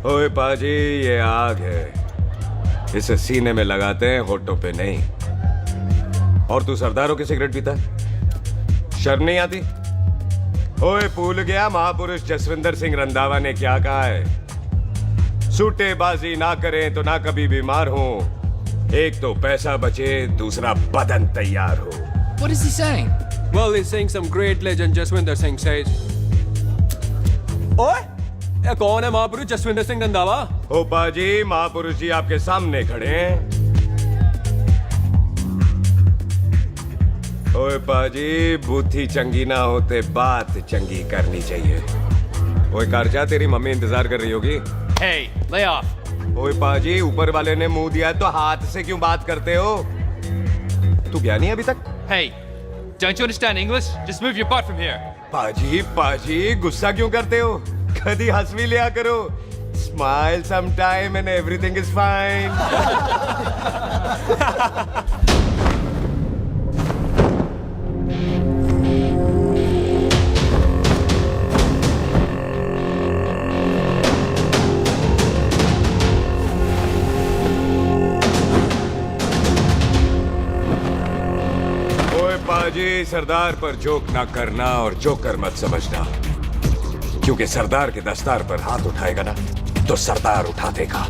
ओए पाजी, ये आग है, इसे सीने में लगाते हैं, होठों पे नहीं। और तू सरदारों की सिगरेट पीता है? शर्म नहीं आती? ओए भूल गया महापुरुष जसविंदर सिंह रंधावा ने क्या कहा है? सूटेबाजी ना करें तो ना कभी बीमार हो। एक तो पैसा बचे, दूसरा बदन तैयार हो। What is he saying? Well, he's saying some great legend Jaswinder Singh says. ओए, ये कौन है महापुरुष जसविंदर सिंह रंधावा? ओ पाजी, महापुरुष जी आपके सामने खड़े हैं। ओए पाजी, बुद्धि चंगी ना होते बात चंगी करनी चाहिए। ओए कारचा, तेरी मम्मी इंतजार कर रही होगी। Hey, lay off. ओए पाजी, ऊपर वाले ने मुंह दिया है तो हाथ से क्यों बात करते हो? तू गया नहीं अभी तक? Hey, don't you understand English? Just move your butt from here. पाजी, गुस्सा क्यों करते हो? कभी हंस भी लिया करो। Smile sometime and everything is fine. पाजी, सरदार पर जोक ना करना और जोकर मत समझना, क्योंकि सरदार के दस्तार पर हाथ उठाएगा ना तो सरदार उठा देगा।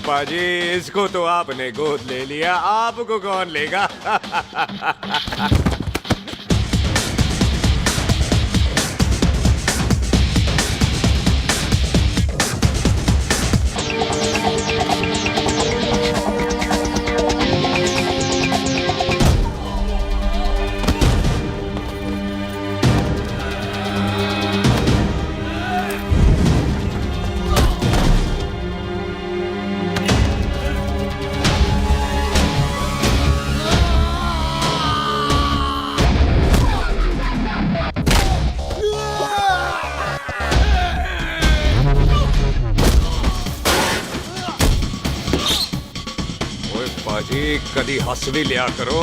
पाजी, इसको तो आपने गोद ले लिया, आपको कौन लेगा? पाजी, कदी हंस भी लिया करो।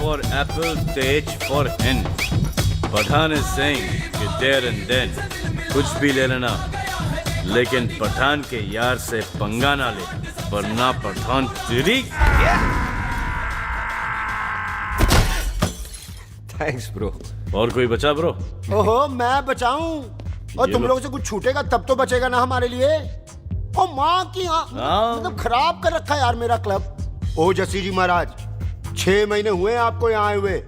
For apple, H for hen. Pathan is saying कि there and then कुछ भी ले लेना, लेकिन पठान के यार से पंगा ना ले, वरना पठान तेरी। Thanks bro. और कोई बचा ब्रो? ओहो, मैं बचाऊं? और ये तुम लो। लोगों से कुछ छूटेगा तब तो बचेगा ना हमारे लिए। ओ माँ की हाँ। मतलब खराब कर रखा है यार मेरा क्लब। ओ जसी जी महाराज, 6 महीने हुए हैं आपको यहाँ आए हुए,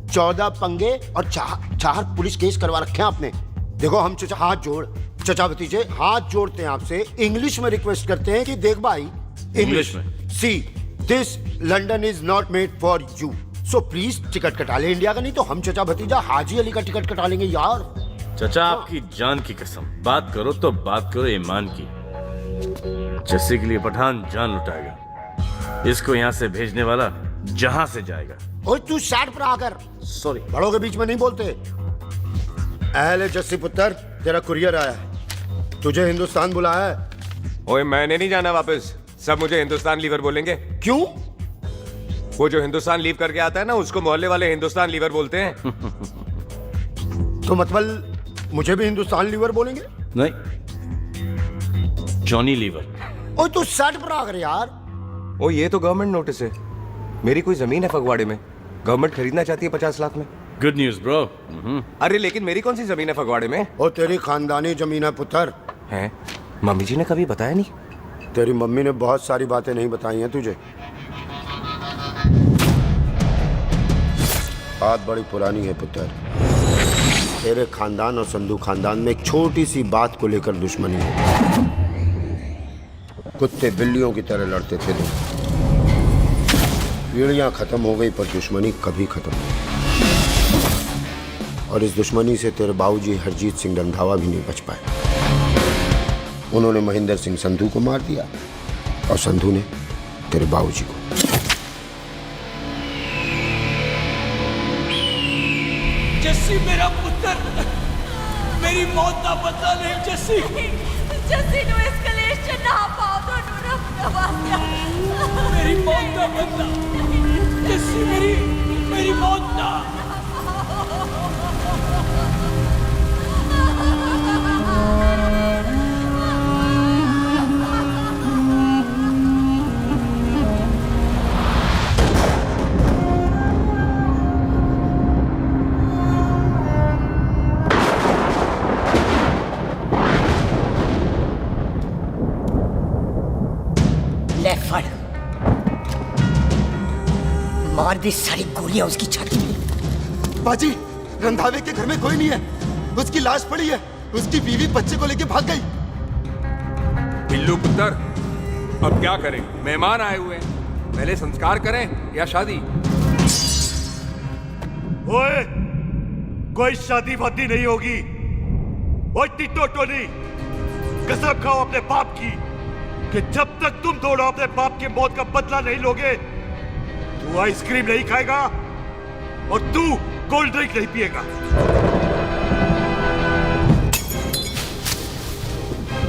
14 पंगे और 4 पुलिस केस करवा रखे हैं आपने। देखो हम चचा भतीजे हाथ जोड़ते हैं आपसे, इंग्लिश में रिक्वेस्ट करते हैं कि देख भाई, इंग्लिश में? See this London is not made for you, so please ticket कटा ले इंडिया का, नहीं तो हम चचा भतीजा हाजी अली का टिकट कटा लेंगे यार। चाचा आपकी जान की कसम, बात करो तो बात करो ईमान की। जस्सी के लिए पठान जान लुटाएगा, इसको यहाँ से भेजने वाला जहां से जाएगा। ओए तू साइड पर आकर, सॉरी। बड़ों के बीच में नहीं बोलते। अहले जस्सी पुत्र, तेरा कुरियर आया है, तुझे हिंदुस्तान बुलाया है। ओए मैंने नहीं जाना वापस, सब मुझे हिंदुस्तान लीवर बोलेंगे। क्यों? वो जो हिंदुस्तान लीव करके आता है ना, उसको मोहल्ले वाले हिंदुस्तान लीवर बोलते हैं। तो मतलब मुझे भी हिंदुस्तान लीवर बोलेंगे? नहीं, जॉनी लीवर। ओए तू साइड पर आकर यार। ओ ये तो गवर्नमेंट नोटिस है, मेरी कोई जमीन है फगवाड़े में, गवर्नमेंट खरीदना चाहती है 50 लाख में। Good news bro. अरे लेकिन मेरी कौन सी जमीन है फगवाड़े में? ओ तेरी खानदानी जमीन है पुत्र। है? मम्मी जी ने कभी बताया नहीं। तेरी मम्मी ने बहुत सारी बातें नहीं बताई हैं तुझे। बात बड़ी पुरानी है पुत्र, तेरे खानदान और संधू खानदान में एक छोटी सी बात को लेकर दुश्मनी है। कुत्ते बिल्लियों की तरह लड़ते थे लोग, पीढ़ियां खत्म हो गई पर दुश्मनी कभी खत्म नहीं। और इस दुश्मनी से तेरे बाबूजी हरजीत सिंह रंधावा भी नहीं बच पाए। उन्होंने महेंद्र सिंह संधू को मार दिया और संधू ने तेरे बाबूजी को। जस्सी मेरा पुत्र, मेरी मौत का बदला ले जस्सी। जस्सी नु इस कलेश च ना पाओ तो रब नवाज़िया। मेरी मौत का बदला जस्सी, मेरी मौत का। ले फड़, मार दी सारी गोलियां उसकी छाती में। बाजी, रंधावे के घर में कोई नहीं है, उसकी लाश पड़ी है, उसकी बीवी बच्चे को लेके भाग गई। बिल्लू पुत्र, अब क्या करें? मेहमान आए हुए हैं, पहले संस्कार करें या शादी? ओए, कोई शादी वादी नहीं होगी। ओए टिटो टोनी, कसम खाओ अपने बाप की कि जब तक तुम दोनों अपने बाप की मौत का बदला नहीं लोगे, तू आइसक्रीम नहीं खाएगा और तू कोल्ड ड्रिंक नहीं पिएगा।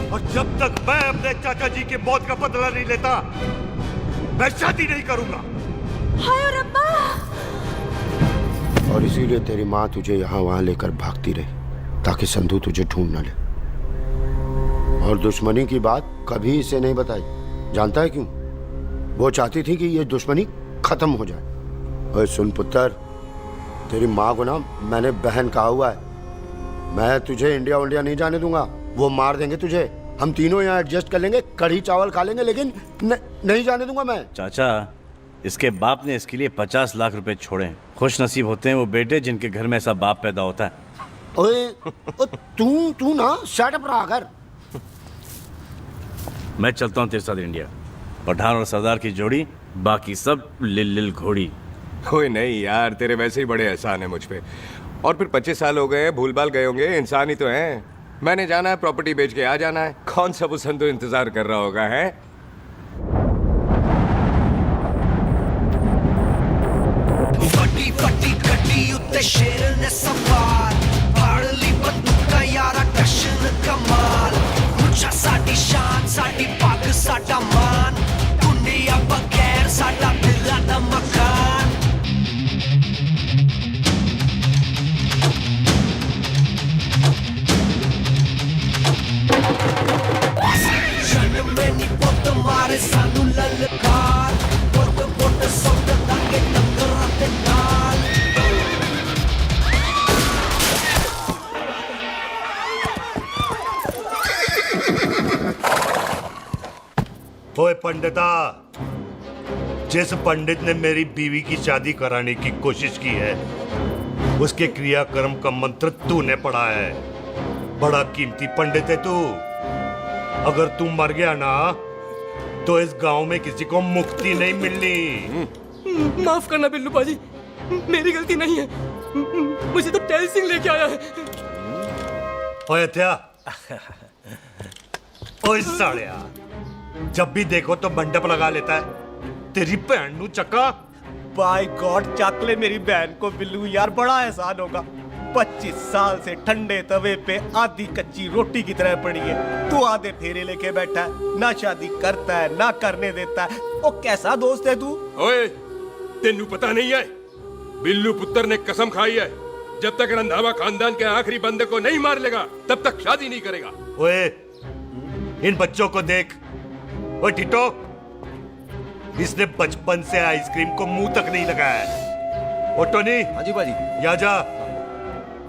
और जब तक मैं अपने चाचा जी की मौत का बदला नहीं लेता, मैं शादी नहीं करूंगा। हाय रब्बा। और इसीलिए तेरी माँ तुझे यहाँ वहाँ लेकर भागती रही, ताकि संधू तुझे ढूंढ न ले। और दुश्मनी की बात कभी इसे नहीं बताई, जानता है क्यों? वो चाहती थी कि ये दुश्मनी खत्म हो जाए। ओए सुन पुत्र, तेरी माँ को ना मैंने बहन कहा हुआ है, मैं तुझे इंडिया नहीं जाने दूंगा। वो मार देंगे तुझे, हम तीनों यहाँ एडजस्ट कर लेंगे, कढ़ी चावल खा लेंगे, लेकिन नहीं जाने दूंगा मैं। चाचा, इसके बाप ने इसके लिए 50 लाख रुपए छोड़े हैं। खुश नसीब होते हैं वो बेटे जिनके घर में ऐसा बाप पैदा होता है। ओए तू ना शट अप रहा कर। मैं चलता हूँ तेरे साथ इंडिया। पठान और सरदार की जोड़ी, बाकी सब लिल घोड़ी। ओए नहीं यार, तेरे वैसे ही बड़े एहसान है मुझ पे। और फिर 25 साल हो गए, भूल भाल गए होंगे, इंसान ही तो हैं। मैंने जाना है, प्रॉपर्टी बेच के आ जाना है। कौन सा वो संधू इंतजार कर रहा होगा? है फटी फटी कटी उत्ते शेर ने सवार, फाड़ ली बंदूक का यारा टशन कमाल। मुझा साडी शान, साडी पग, साडा मान, दुनिया बगैर साडा दिला दा मकान। जन्म में नी पुत मारे सानू ललकार, पुत पुत सुट दांगे डंगर ते नाल। ओए पंडिता, जिस पंडित ने मेरी बीवी की शादी कराने की कोशिश की है, उसके क्रियाकर्म का मंत्र तूने पढ़ा है। बड़ा कीमती पंडित है तू। अगर तू मर गया ना, तो इस गांव में किसी को मुक्ति नहीं मिलनी। माफ करना बिल्लू पाजी, मेरी गलती नहीं है। मुझे तो टेल सिंह लेके आया है। ओए हत्या, ओए सालिया, जब भी देखो तो मंडप लगा लेता है। तेरी भैन नू चक्का। बाय गॉड, चक ले मेरी बहन को बिल्लू यार, बड़ा एहसान होगा। 25 साल से ठंडे तवे पे आधी कच्ची रोटी की तरह पड़ी है। तू आधे फेरे लेके बैठा है, ना शादी करता है ना करने देता है। वो कैसा दोस्त है तू? ओए, तेनू पता नहीं है, बिल्लू पुत्र ने कसम खाई है, जब तक रंधावा खानदान के आखिरी बंदे को नहीं मार लेगा तब तक शादी नहीं करेगा। ओए, इन बच्चों को देख। ओए टिटो, इसने बचपन से आइसक्रीम को मुंह तक नहीं लगाया है। ओ टोनी, हाँ जी बाजी। या जा।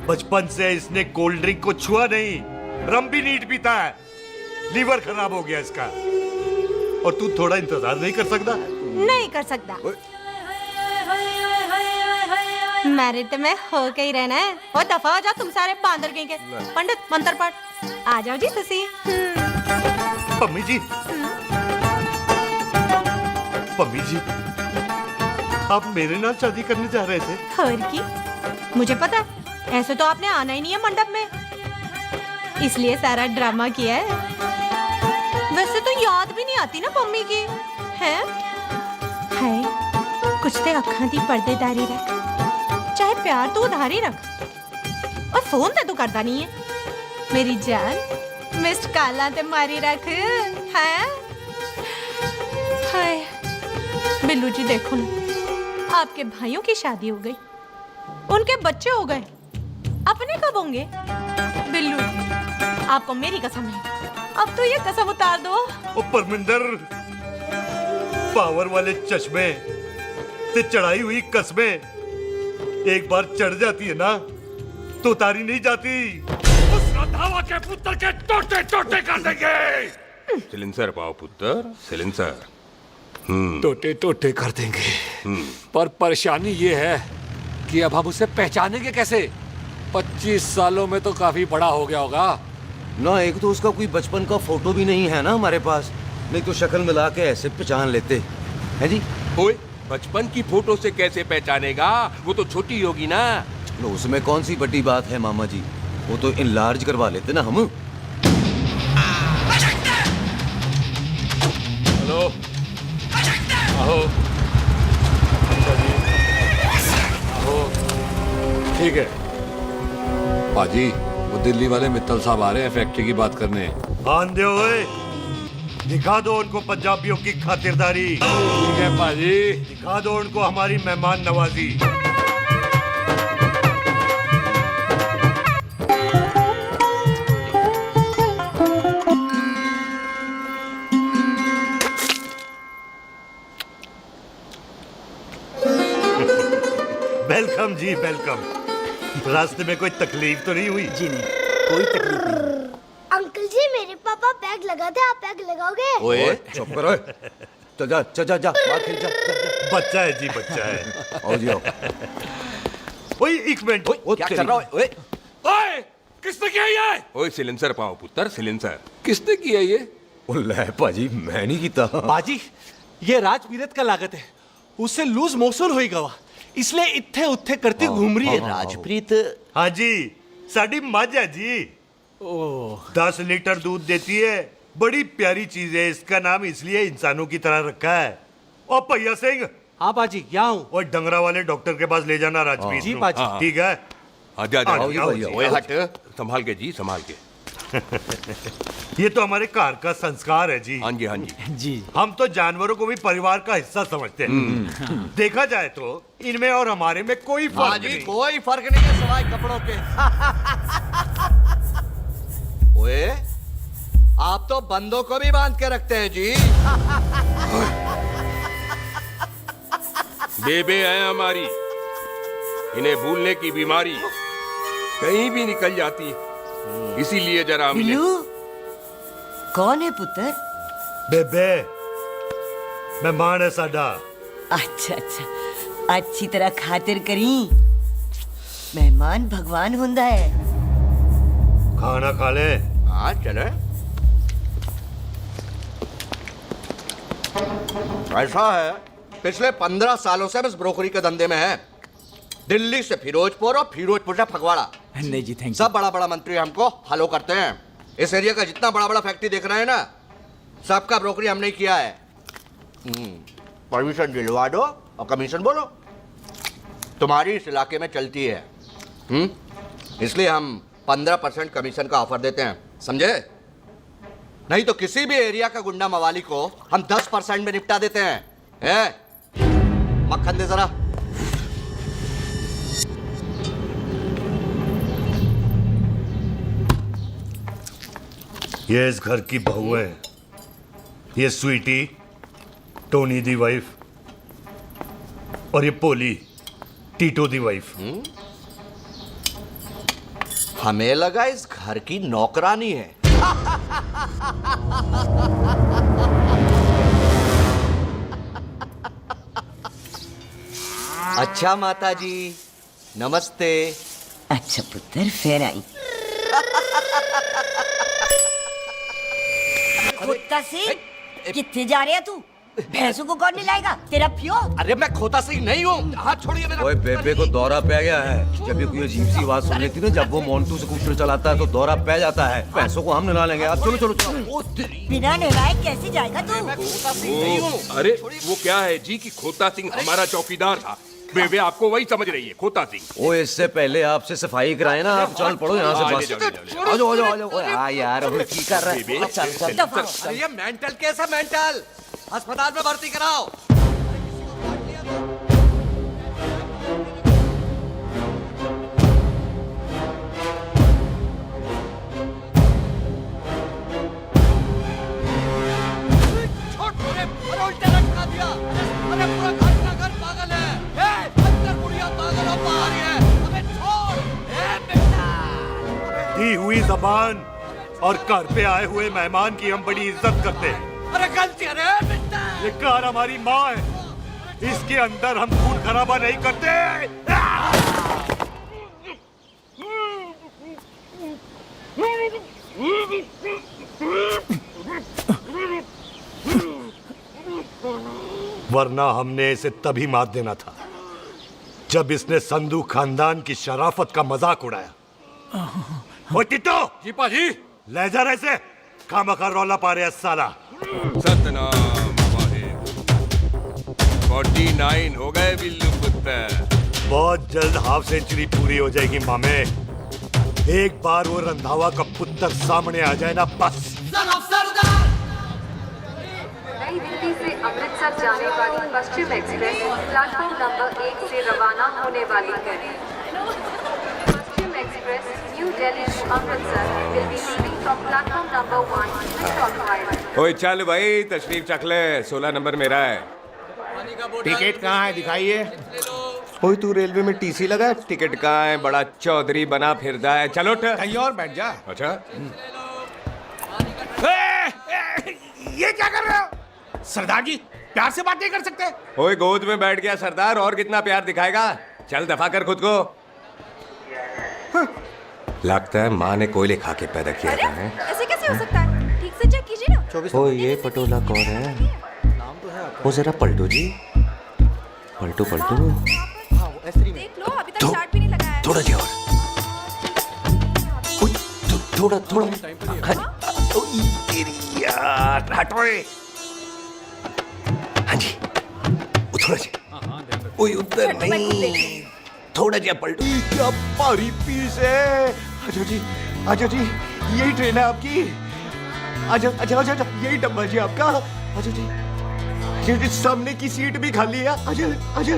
बचपन से इसने कोल्ड ड्रिंक को छुआ नहीं, रम भी नीट पीता है। लीवर खराब हो गया इसका। और तू थोड़ा इंतजार नहीं कर सकता? नहीं कर सकता। मैरिड में हो के ही रहना है। वो दफा हो जाओ तुम सारे बांदर कहीं के। पंडित मंत्र पढ़। आ जाओ जी तुसी। पम्मी जी, पम्मी जी, आप मेरे नाल शादी करने जा रहे थे? और की मुझे पता है, ऐसे तो आपने आना ही नहीं है मंडप में, इसलिए सारा ड्रामा किया है। वैसे तो याद भी नहीं आती ना मम्मी की, है? कुछ ते अखां दी पर्देदारी रख, चाहे प्यार तू उधारी रख, और फोन ते तू करता नहीं है। मेरी जान, मिस्ड काला ते मारी रख, है? हाय बिल्लू जी, देखो ना, आपके भाइयों की शादी हो गई, उनके बच्चे हो गए, अपने कब होंगे? बिल्लू जी, आपको मेरी कसम है, अब तो ये कसम उतार दो। ओ परमिंदर, पावर वाले चश्मे ते चढ़ाई हुई कस्में एक बार चढ़ जाती है ना, तो उतारी नहीं जाती। उस रंधावा के पुत्र के टोटे टोटे कर देंगे। सिलेंसर पाओ पुत्र, सिलेंसर। टोटे टोटे कर देंगे, पर परेशानी ये है कि अब हम उसे पहचानेंगे कैसे? 25 सालों में तो काफी बड़ा हो गया होगा ना। एक तो उसका कोई बचपन का फोटो भी नहीं है ना हमारे पास, नहीं तो शक्ल मिला के ऐसे पहचान लेते हैं जी। ओए, बचपन की फोटो से कैसे पहचानेगा? वो तो छोटी होगी ना। लो, उसमें कौन सी बड़ी बात है मामा जी, वो तो इनलार्ज करवा लेते ना हम। हेलो, आओ। आओ, ठीक है पाजी, वो दिल्ली वाले मित्तल साहब आ रहे हैं फैक्ट्री की बात करने। आन दे ओए, दिखा दो उनको पंजाबियों की खातिरदारी। ठीक है पाजी, दिखा दो उनको हमारी मेहमान नवाजी। वेलकम जी, वेलकम। रास्ते में कोई तकलीफ तो नहीं हुई? जी नहीं, कोई तकलीफ नहीं। अंकल जी, मेरे पापा पैग लगाते, आप पैग लगाओगे? ओए चुप करो। चल जा चल जा, बाहर खेल जा। बच्चा है जी, बच्चा है। आओ जी आओ। ओए एक मिनट, क्या कर रहा है? ओए ओए, किसने किया ये? ओए सिलेंसर पाओ पुत्र, सिलेंसर। किसने किया ये? ले पाजी, मैं नहीं कीता। बाजी, ये राजपीरत का लागत है, उससे लूज मोशन होई गवा, इसलिए इत्थे उत्थे करती घूम रही है। राजप्रीत? हाँ जी, साडी मझ है जी। 10 लीटर दूध देती है, बड़ी प्यारी चीज है। इसका नाम इसलिए इंसानों की तरह रखा है। ओ भैया सिंह। हाँ बाजी, यहाँ हूँ। और डंगरा वाले डॉक्टर के पास ले जाना राजपीत जी को। बाजी। ठीक है। आजा आजा। आओ, आओ जी, ओए हट, संभाल के जी, संभाल के। ये तो हमारे घर का संस्कार है जी। हाँ जी, हाँ जी। जी, हम तो जानवरों को भी परिवार का हिस्सा समझते हैं। देखा जाए तो इनमें और हमारे में कोई फर्क नहीं। कोई फर्क नहीं है सिवाय कपड़ों के। ओए, आप तो बंदों को भी बांध के रखते हैं जी। बेबे है हमारी, इन्हें भूलने की बीमारी कहीं भी निकल जाती है, इसीलिए जरा बिल्लू, कौन है पुत्र? बेबे, मेहमान है साडा। अच्छा अच्छा, अच्छी तरह खातिर करी। मेहमान भगवान हुंदा है। खाना खा ले। हाँ चले। ऐसा है, पिछले 15 सालों से हम इस ब्रोकरी के धंधे में हैं। दिल्ली से फिरोजपुर और फिरोजपुर से फगवाड़ा। नहीं जी थैंक सब बड़ा बड़ा मंत्री हमको फॉलो करते हैं। इस एरिया का जितना बड़ा बड़ा फैक्ट्री देख रहे हैं ना, सबका ब्रोकरी हमने किया है। परमिशन दिलवा दो और कमीशन बोलो। तुम्हारी इस इलाके में चलती है। इसलिए हम 15% कमीशन का ऑफर देते हैं, समझे? नहीं तो किसी भी एरिया का गुंडा मवाली को हम 10% में निपटा देते हैं। मक्खन दे जरा। ये इस घर की बहू है। ये स्वीटी, टोनी दी वाइफ, और ये पोली, टीटो दी वाइफ। हमें लगा इस घर की नौकरानी है। अच्छा माता जी, नमस्ते। अच्छा पुत्र, फिर आई। कुत्ता सिंह, कितने जा रहे है तू? भैंसों को कौन निलाएगा? तेरा प्यो? अरे मैं खोता सिंह नहीं हूँ। हाथ छोड़िए मेरा। ओए बेबे को दौरा पै गया है। जब भी कोई अजीब सी आवाज सुन लेती ना, जब वो मोन्टू स्कूटर चलाता है तो दौरा पै जाता है। पैसों को हम निला लेंगे। आप चलो चलो चलो। बिना नहलाए कैसे जाएगा तू? अरे वो क्या है जी कि खोता सिंह हमारा चौकीदार था। बेबे आपको वही समझ रही है, खोता सिंह। ओ इससे पहले आपसे सफाई कराए ना। आप चल पड़ो यहाँ से। बस आ जाओ आ जाओ आ जाओ। हाँ यार, अब की कर रहा है? चल चल। ये मेंटल केस है, मेंटल। अस्पताल में भर्ती कराओ। दी हुई जबान और घर पे आए हुए मेहमान की हम बड़ी इज्जत करते हैं। अरे गलती है ये कार हमारी माँ है। इसके अंदर हम खून खराबा नहीं करते। वरना हमने इसे तभी मार देना था जब इसने संधू खानदान की शराफत का मजाक उड़ाया। ओ टिट्टो जी पाजी, ले जा रहे से। खामखा रौला पा रहे साला। सतनाम वाहे। 49 हो गए बिल्लू पुत्र। बहुत जल्द हाफ सेंचुरी पूरी हो जाएगी मामे। एक बार वो रंधावा का पुत्र सामने आ जाए ना, बस। नई दिल्ली से अमृतसर जाने वाली पश्चिम एक्सप्रेस प्लेटफॉर्म नंबर 1 से रवाना होने वाली है। Paschim express New Delhi to Amritsar will be leaving from platform number 1 Switch. ओए चल भाई, तशरीफ चख ले। 16 नंबर मेरा है। टिकट कहाँ है, दिखाइए। ओए तू रेलवे में टीसी लगा है? टिकट कहाँ है? बड़ा चौधरी बना फिरदा है। चलो उठ। कहीं और बैठ जा। अच्छा ये क्या कर रहे हो? सरदार जी, प्यार से बात नहीं कर सकते? ओए गोद में बैठ गया सरदार, और कितना प्यार दिखाएगा? चल दफा कर खुद को। लगता है माँ ने कोयले खा के पैदा किया था। ऐसे कैसे हो सकता है? ठीक से चेक कीजिए ना। ओ ये पटोला कौन है? वो जरा पलटो जी, पलटो पलटो। देख लो, अभी तक चार्ट भी नहीं लगाया है। थोड़ा जी और। थोड़ा थोड़ा। तेरी यार, हटो। हाँ जी, वो थोड़ा जी। ओए उधर नहीं, थोड़ा जी पलटो। क्या भारी पीस है। आजो जी, आजो जी, यही ट्रेन है आपकी। आजो आजो आजो, यही डब्बा जी आपका। आजो जी, जी सामने की सीट भी खाली है। आजो आजो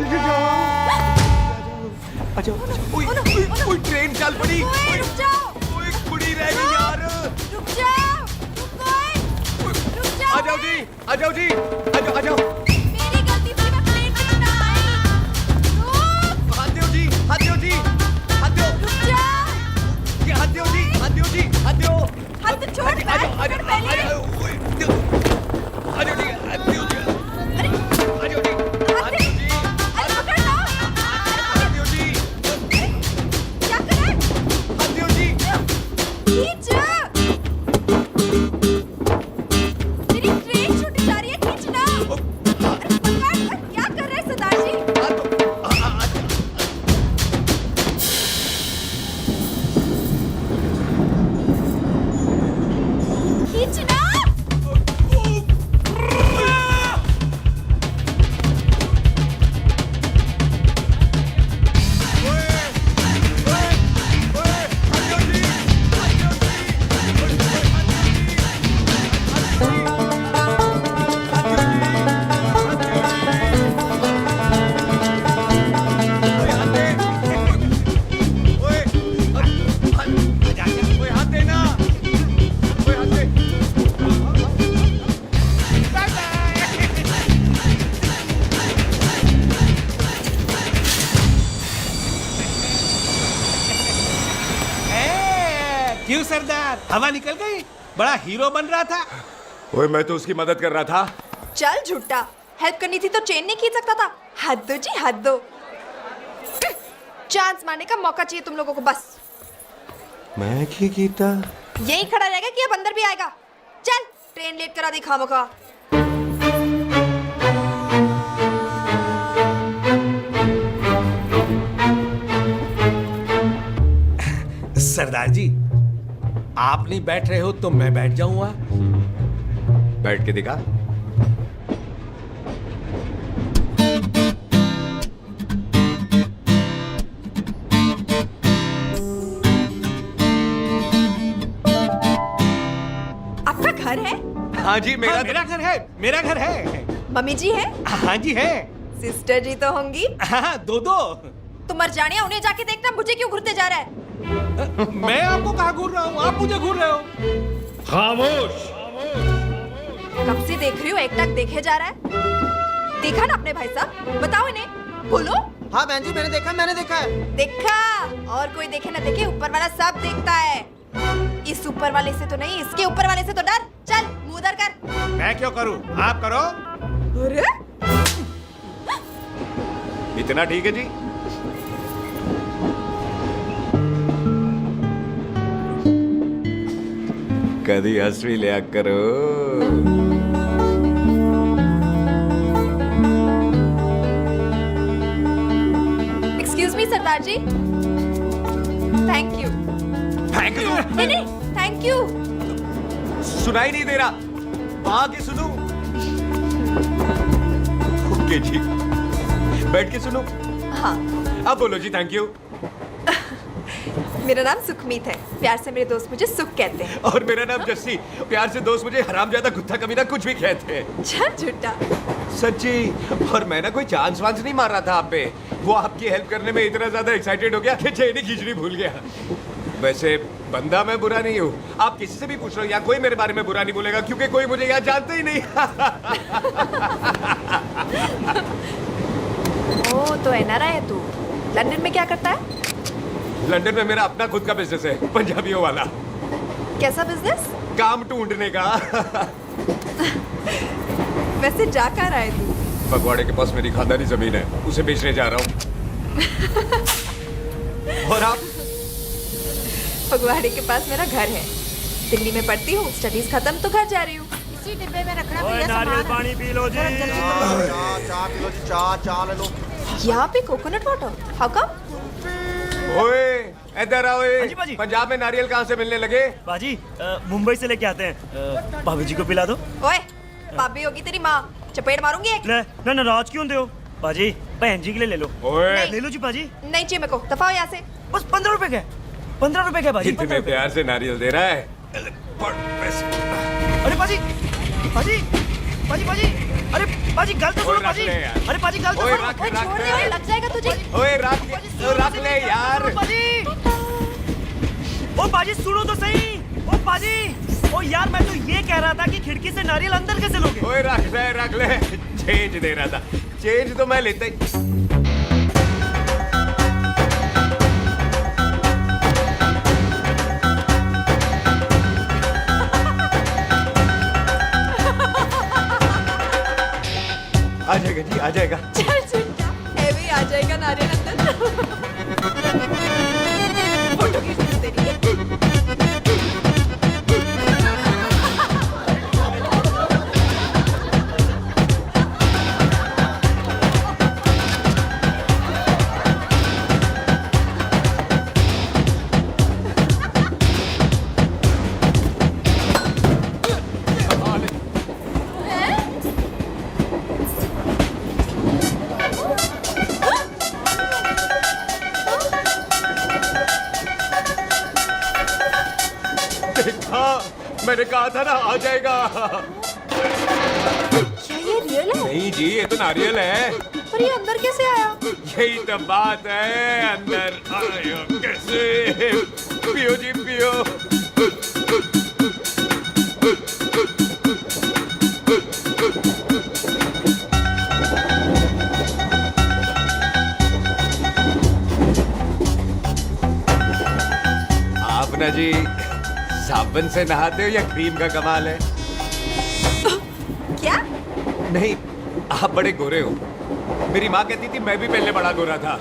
आजो। ओए ट्रेन चल पड़ी। रुक जाओ। ओए कुड़ी रह गई यार। रुक जाओ। रुक जाओ। आ जाओ जी, आ जाओ जी, आ जाओ आ जाओ। मेरी गलती थी, मैं प्लेन में ना आई। रुक। हाथ दो जी, हाथ दो जी, हाथ दो। रुक जाओ। ये हाथ दो जी, हाथ दो जी, हाथ दो। हाथ छोड़। आ जाओ आ जाओ आ जाओ। आ जाओ जी, हाथ दो जी। अरे क्यों सरदार, हवा निकल गई? बड़ा हीरो बन रहा था। ओए मैं तो उसकी मदद कर रहा था। चल झूठा, हेल्प करनी थी तो चेन नहीं खींच सकता था। हद दो जी, हद दो। चांस मारने का मौका चाहिए तुम लोगों को बस। मैं की कीता यही खड़ा रहेगा कि अब अंदर भी आएगा? चल ट्रेन लेट करा दी खामोखा। सरदार जी, आप नहीं बैठ रहे हो तो मैं बैठ जाऊंगा। बैठ के दिखा। आपका घर है? हाँ जी, मेरा घर है, मेरा घर है। मम्मी जी है? हाँ जी है। सिस्टर जी तो होंगी? हाँ, दो। तो मर जाने, उन्हें जाके देखना मुझे क्यों घूरते जा रहा है। मैं आपको कहाँ घूर रहा हूँ, आप मुझे घूर रहे हो। खामोश। कब से देख रही हूँ, एक टक देखे जा रहा है। देखा ना अपने भाई साहब, बताओ इन्हें, बोलो। हाँ बहन जी, मैंने देखा है। देखा? और कोई देखे ना देखे, ऊपर वाला सब देखता है। इस ऊपर वाले से तो नहीं, इसके ऊपर वाले से तो डर। चल मुंह उधर कर। मैं क्यों करूँ, आप करो। अरे इतना ठीक है जी। कभी हंस भी लिया करो। Excuse me Sardar ji. Thank you. Thank you? नहीं, थैंक यू। सुनाई नहीं दे रहा, वहां के सुनूं? ओके जी, बैठ के सुनो। हाँ। अब बोलो जी थैंक यू। मेरा नाम सुखमीत है, प्यार से मेरे दोस्त मुझे सुख कहते हैं। और मेरा नाम जस्सी, प्यार से दोस्त मुझे हरामजादा, कुत्ता कमीना कुछ भी कहते हैं। चल झूठा। सच्ची। और मैं ना कोई चांस वांस नहीं मार रहा था आप पे, वो आपकी हेल्प करने में इतना ज्यादा एक्साइटेड हो गया कि चेन ही खींचनी भूल गया। वैसे बंदा मैं बुरा नहीं हूँ, आप किसी से भी पूछ लो, यहाँ कोई मेरे बारे में बुरा नहीं बोलेगा क्योंकि कोई मुझे यहाँ जानते ही नहीं। ओ तो एनआरआई है तू। लंदन में क्या करता है? लंदन में मेरा अपना खुद का बिजनेस है, पंजाबियों वाला। कैसा बिजनेस? काम ढूंढने का। वैसे जा कहाँ रहा है तू? फगवाड़े के पास मेरी खानदानी जमीन है, उसे बेचने जा रहा हूँ। और आप? फगवाड़े के पास मेरा घर है, दिल्ली में पढ़ती हूँ, स्टडीज खत्म तो घर जा रही हूँ। इसी डिब्बे में रखना भैया सामान। पानी पी लो जी। चाय पी लो जी, चाय ले लो। यहाँ पे कोकोनट वाटर? How come? ओए इधर आओ। हाँ जी, बाजी। पंजाब में नारियल कहाँ से मिलने लगे? बाजी मुंबई से लेके आते हैं, भाभी जी को पिला दो। ओए भाभी होगी तेरी माँ, चपेट मारूंगी एक। ले ना, नाराज क्यों हो बाजी, बहन जी के लिए ले लो। ओए ले लो जी बाजी। नहीं चाहिए मेरे को, दफा हो यहाँ से। बस 15 रुपए के, 15 रुपए के बाजी। इतने प्यार से नारियल दे रहा है। अरे बाजी, बाजी, बाजी, बाजी, अरे बाजी गल तो सुनो बाजी। अरे बाजी गल तो सुनो। ओए छोड़ दे, ओए लग जाएगा तुझे। ओए रख ले यार। बाजी, ओ बाजी सुनो तो सही। ओ बाजी, ओ यार मैं तो ये कह रहा था कि खिड़की से नारियल अंदर कैसे लोगे? ओए रख ले। चेंज दे रहा था, चेंज तो मैं लेता ही। आ जाएगा जी, आ जाएगा। चल झूठा, भी आ जाएगा नारियल अंदर। फोटो खींच तेरी। मैंने कहा था ना आ जाएगा। क्या ये रियल है? नहीं जी, ये तो नारियल है। पर ये अंदर कैसे आया? यही तो बात है, अंदर आया कैसे? पियो जी पियो। आप ना जी साबुन से नहाते हो या क्रीम का कमाल है? क्या? नहीं, आप बड़े गोरे हो। मेरी माँ कहती थी मैं भी पहले बड़ा गोरा था,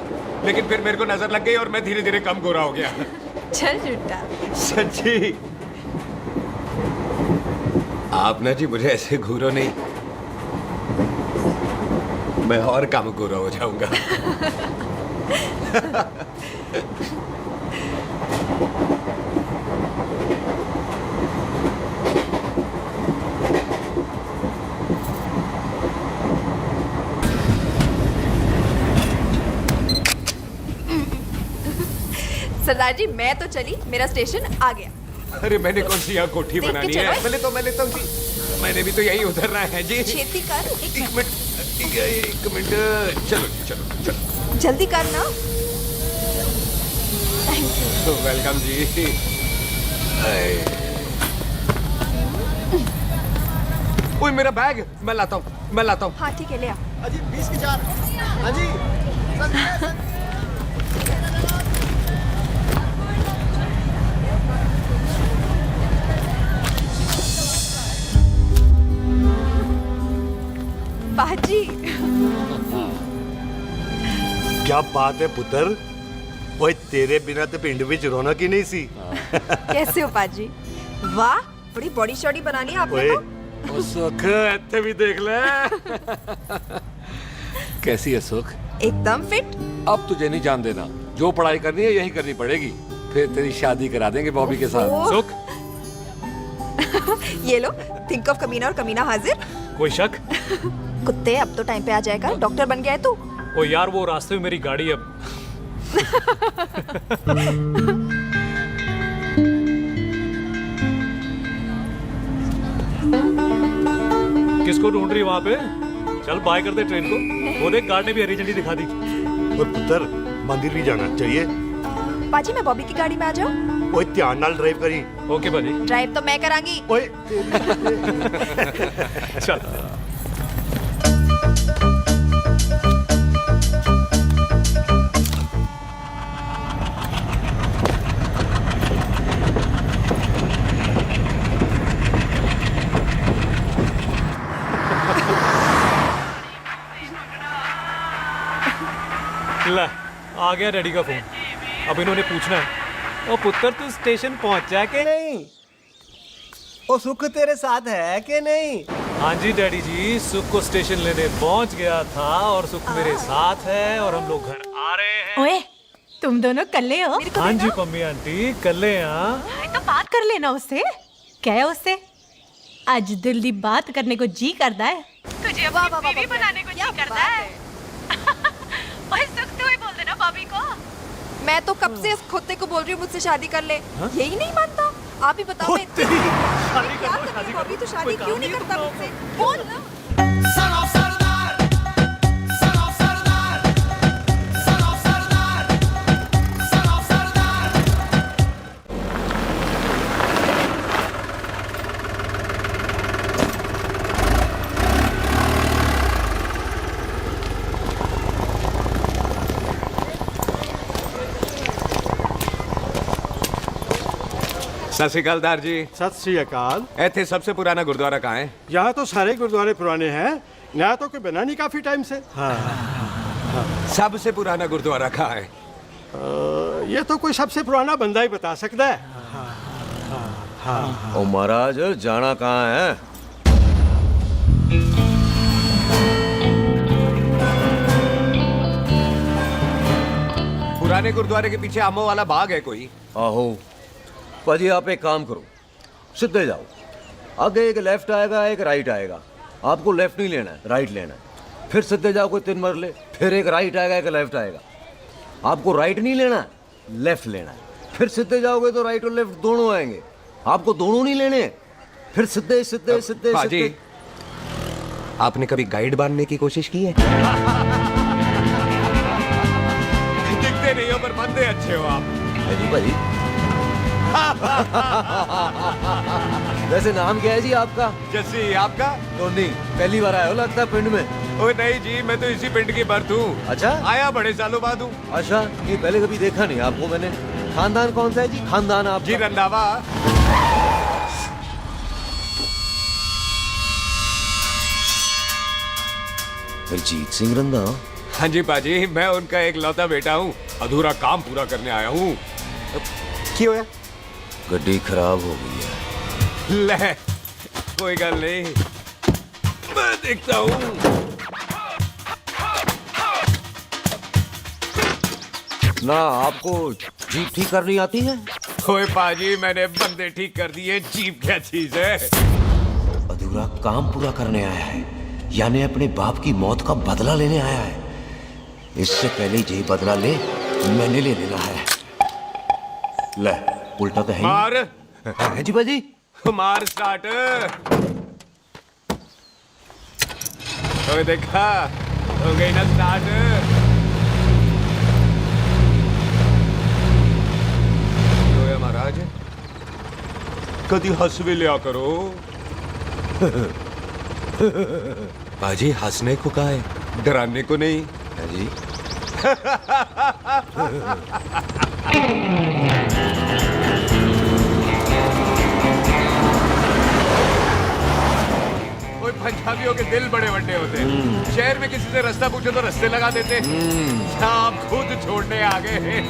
लेकिन फिर मेरे को नजर लग गई और मैं धीरे धीरे कम गोरा हो गया। चल झूठा। सच्ची। आप ना जी मुझे ऐसे घूरो नहीं, मैं और कम गोरा हो जाऊंगा। सरदार जी मैं तो चली, मेरा स्टेशन आ गया। अरे मैंने कौन सी यहाँ कोठी देख के बनानी चलो। है? मैं लेता हूँ जी। मैंने भी तो यही उतरना है जी। छेती कर। एक मिनट। चलो चलो चलो। जल्दी करना। Thank you. वेलकम जी। ओए मेरा बैग मैं लाता हूँ। हाँ ठीक है, ले आ। अजी 20 की 4। अजी बाजी। क्या बात है पुत्र, ओए तेरे बिना तो पिंड विच रौनक ही नहीं सी। कैसे हो पाजी? वाह, बड़ी बॉडी शॉडी बना ली आपने ओए तो। सुख इत्थे भी देख ले। कैसी है सुख? एकदम फिट। अब तुझे नहीं जान देना, जो पढ़ाई करनी है यही करनी पड़ेगी, फिर तेरी शादी करा देंगे बॉबी के साथ। ओह। सुख ये लो, थिंक ऑफ कमीना और कमीना हाजिर। कोई शक? कुत्ते अब तो टाइम पे आ जाएगा, डॉक्टर बन गया है तू। ओ यार वो रास्ते में मेरी गाड़ी अब। किसको ढूंढ रही वहां पे? चल बाय कर दे ट्रेन को। वो देख गार्ड ने भी हरी झंडी दिखा दी। ओए पुत्र, मंदिर भी जाना चाहिए। पाजी मैं बॉबी की गाड़ी में आ जाऊं? ओए ध्यान नाल ड्राइव करी। ओके बाजी। ड्राइव तो मैं करांगी। ओए चल। ला, आ गया डैडी का फोन। अब इन्होंने पूछना है, ओ पुत्र तू स्टेशन पहुंचा के नहीं? ओ सुख तेरे साथ है कि नहीं? हाँ जी डैडी जी, सुख को स्टेशन लेने पहुंच गया था और सुख मेरे साथ है और हम लोग घर आ रहे हैं। ओए, तुम दोनों कल्ले हो? हाँ जी पम्मी आंटी, कल यहाँ। तो बात कर लेना उससे। क्या है उससे? आज दिल दी बात करने को जी करता है। तुझे अपनी बीवी बनाने को जी करता है। ओए सुख, तू ही बोल देना बॉबी को। मैं तो कब से इस खोते को बोल रही हूँ मुझसे शादी कर ले। यही नहीं मानता। आप ही बताओ। मैं क्या करूं बॉबी, तू शादी क्यों नहीं करता मुझसे? बोल ना। सत श्री अकाल दार जी। सत श्री अकाल। ਇੱਥੇ सबसे पुराना गुरुद्वारा कहाँ है? यहाँ तो सारे गुरुद्वारे पुराने हैं, यहाँ तो कोई बना नहीं काफी टाइम से। सबसे पुराना गुरुद्वारा कहाँ है? ये तो कोई सबसे पुराना बंदा ही बता सकता है। ओ महाराज जाना कहाँ है? पुराने गुरुद्वारे के पीछे आमों वाला बाग है कोई? आहो भाजी, आप एक काम करो, सीधे जाओ। आगे एक लेफ्ट आएगा, एक राइट आएगा। आपको लेफ्ट नहीं लेना है, राइट लेना है। फिर सीधे जाओ कोई 3 मरले, फिर एक राइट आएगा, एक लेफ्ट आएगा। आपको राइट नहीं लेना है, लेफ्ट लेना है। फिर सीधे जाओगे तो राइट और लेफ्ट दोनों आएंगे। आपको दोनों नहीं लेने, फिर सीधे सीधे सीधे पाजी, सीधे। आपने कभी गाइड बनने की कोशिश की है? दिखते नहीं हो पर बंदे अच्छे हो आप। जी भाजी। वैसे नाम क्या है जी आपका? जस्सी। आपका? टोनी। पहली बार आया हो लगता है पिंड में। ओए नहीं जी, मैं तो इसी पिंड की बर्थ हूँ। अच्छा, आया बड़े सालों बाद हूँ। अच्छा, ये पहले कभी देखा नहीं आपको मैंने। खानदान कौन सा है जी? खानदान आप जी रंधावा। हरजीत सिंह रंधावा? हाँ जी पाजी, मैं उनका एक लौता बेटा हूँ। अधूरा काम पूरा करने आया हूँ। क्यों है? गड्डी खराब हो गई है। ले, कोई गल नहीं, मैं देखता हूँ। ना आपको जीप ठीक करनी आती है? ओए पाजी, मैंने बंदे ठीक कर दिए, जीप क्या चीज है? अधूरा काम पूरा करने आया है, यानी अपने बाप की मौत का बदला लेने आया है। इससे पहले ये बदला ले, मैंने ले लेना है। ले, उल्टा तो है ही। मार। है जी बाजी। मार स्टार्ट। ओए देखा, हो गई ना स्टार्ट। ओए महाराज, कदी हंस भी लिया करो। पाजी, हंसने को कहा है, डराने को नहीं है जी। कोई पंजाबियों के दिल बड़े बड़े होते हैं। शहर में किसी से रास्ता पूछो तो रास्ते लगा देते। आप खुद छोड़ने आ गए।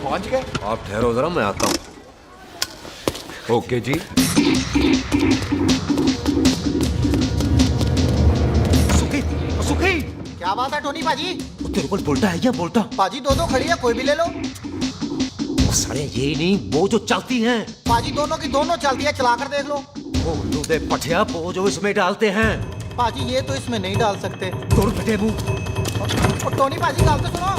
पहुंच गए? आप ठहरो जरा, मैं आता हूं। ओके जी। सुखी, क्या बात है टोनी पाजी? तेरे को बोलता है या बोलता? पाजी दो खड़ी है, कोई भी ले लो। सारे ये नहीं, वो जो चलती हैं। पाजी दोनों की दोनों चलती है, चला कर देख लो। वो लूदे पठिया, वो जो इसमें डालते हैं। पाजी ये तो इसमें नहीं डाल सकते। दूर बैठे मुंह। और टोनी पाजी गाल तो सुनो।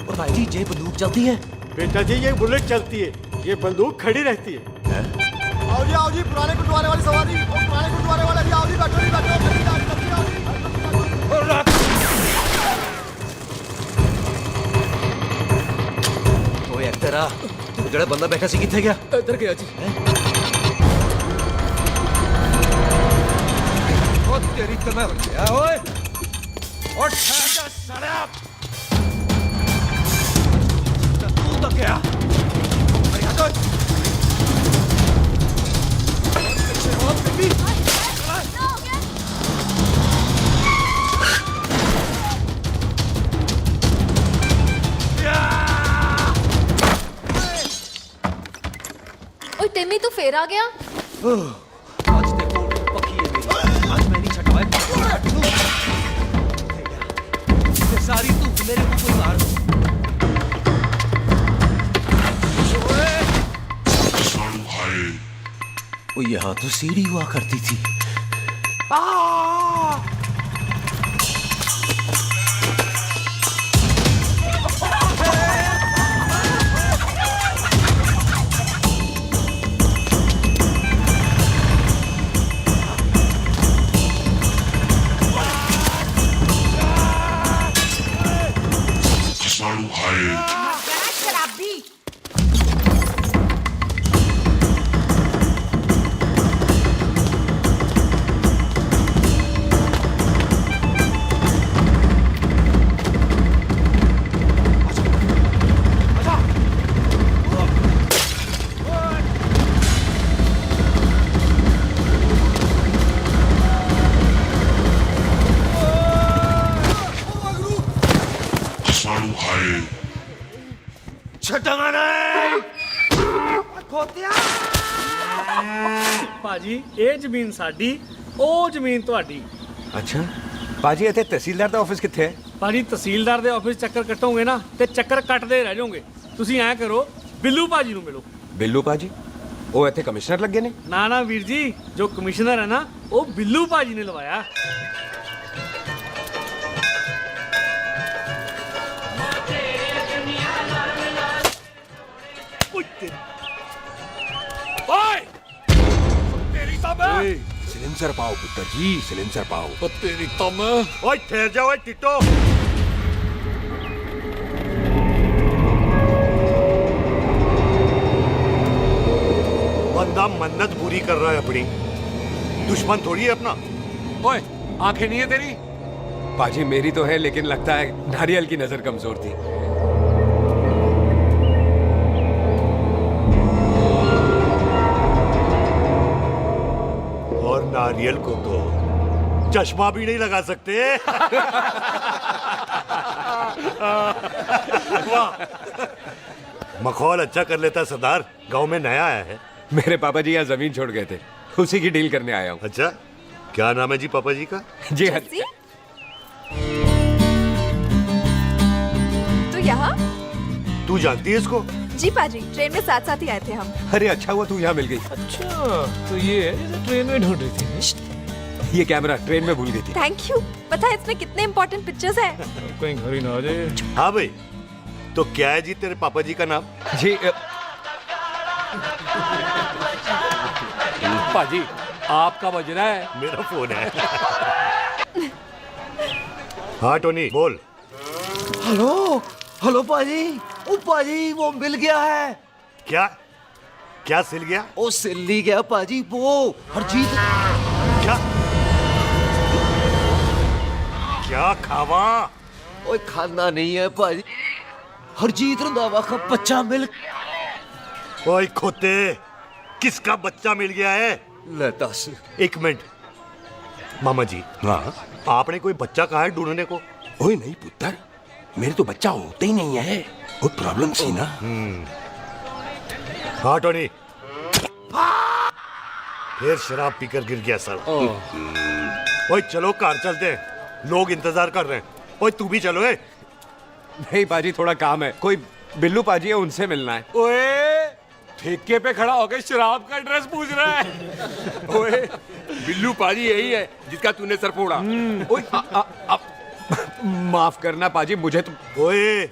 और भाई जी, ये बंदूक चलती है? बेटा जी, ये बुलेट चलती है, ये बंदूक खड़ी रहती है। आओ जी, पुराने गुरुद्वारे वाली सवारी। पुराने गुरुद्वारे वाले भी आओ जी, बैठो जी, बैठो। ओए तेरा जड़ा बंदा बैठा सी किथे गया? इधर गया जी। ओ तेरी कमर गया ओए। और ठहर साला। तू तो क्या? अरे आ जा। ओए टिम्मी, तू फिर आ गया? आज देखो पक्की है मेरी। आज मैं नहीं छटवाए। सारी तू मेरे को कोई मार दो। वो यहाँ तो सीढ़ी हुआ करती थी। शराबी। ਭਾਜੀ ਇਹ ਜ਼ਮੀਨ ਸਾਡੀ, ਉਹ ਜ਼ਮੀਨ ਤੁਹਾਡੀ। ਅੱਛਾ ਪਾਜੀ, ਇੱਥੇ ਤਹਿਸੀਲਦਾਰ ਦਾ ਆਫਿਸ ਕਿੱਥੇ ਹੈ? ਭਾਜੀ ਤਹਿਸੀਲਦਾਰ ਦੇ ਆਫਿਸ ਚੱਕਰ ਕੱਟੋਗੇ ਨਾ ਤੇ ਚੱਕਰ ਕੱਟਦੇ ਰਹਿ ਜਾਓਗੇ। ਤੁਸੀਂ ਐਂ ਕਰੋ, ਬਿੱਲੂ ਭਾਜੀ ਨੂੰ ਮਿਲੋ। ਬਿੱਲੂ ਪਾਜੀ? ਉਹ ਇੱਥੇ ਕਮਿਸ਼ਨਰ ਲੱਗੇ ਨੇ? ਨਾ ਨਾ ਵੀਰ ਜੀ, ਜੋ ਕਮਿਸ਼ਨਰ ਹੈ ਨਾ, ਉਹ ਬਿੱਲੂ ਭਾਜੀ ਨੇ ਲਵਾਇਆ। सिलेंसर पाओ पुत्र जी, सिलेंसर पाओ। तेरी तम। ओए ठहर जाओ टिट्टो। बंदा मन्नत पूरी कर रहा है अपनी, दुश्मन थोड़ी है अपना। ओए, आंखें नहीं है तेरी? पाजी मेरी तो है, लेकिन लगता है नारियल की नजर कमजोर थी। डेनियल को तो चश्मा भी नहीं लगा सकते। वाह, मखौल अच्छा कर लेता सरदार। गांव में नया आया है। मेरे पापा जी यहाँ जमीन छोड़ गए थे, उसी की डील करने आया हूँ। अच्छा, क्या नाम है जी पापा जी का? जी हाँ। तो यहाँ तू जानती है इसको? जी पाजी, ट्रेन में साथ साथ ही आए थे हम। अरे अच्छा हुआ तू यहाँ मिल गई। अच्छा, तो ये है जिसे ट्रेन में ढूंढ रही थी। ये कैमरा ट्रेन में भूल गई थी। Thank you. पता है इसमें कितने इम्पोर्टेंट पिक्चर्स हैं? कहीं घर ही ना आ जाए। हाँ भाई, तो क्या है जी तेरे पापा जी का नाम? जी पाजी, आपका बज रहा है। मेरा फोन है। हाँ टोनी बोल। हेलो हेलो पाजी। ओ पाजी, वो मिल गया है। क्या क्या सिल गया? ओ सिल्ली गया पाजी, वो हरजीत। क्या क्या खावा? ओए खाना नहीं है पाजी, हरजीत रंधावा का बच्चा मिल। ओए खोते, किसका बच्चा मिल गया है? ले दस। एक मिनट मामा जी। हाँ, आपने कोई बच्चा कहा है ढूंढने को? ओए नहीं पुत्र, मेरे तो बच्चा होता ही नहीं है। वो प्रॉब्लम सी ना। हाँ टोनी, फिर शराब पीकर गिर गया सर। ओए चलो कार चलते हैं, लोग इंतजार कर रहे हैं। ओए तू भी चलो। नहीं पाजी, थोड़ा काम है। कोई बिल्लू पाजी है, उनसे मिलना है। ओए, ठेके पे खड़ा होकर शराब का एड्रेस पूछ रहा है। ओए, बिल्लू पाजी यही है जिसका तूने सर फोड़ा। ओए, माफ करना पाजी, मुझे तो। ओए,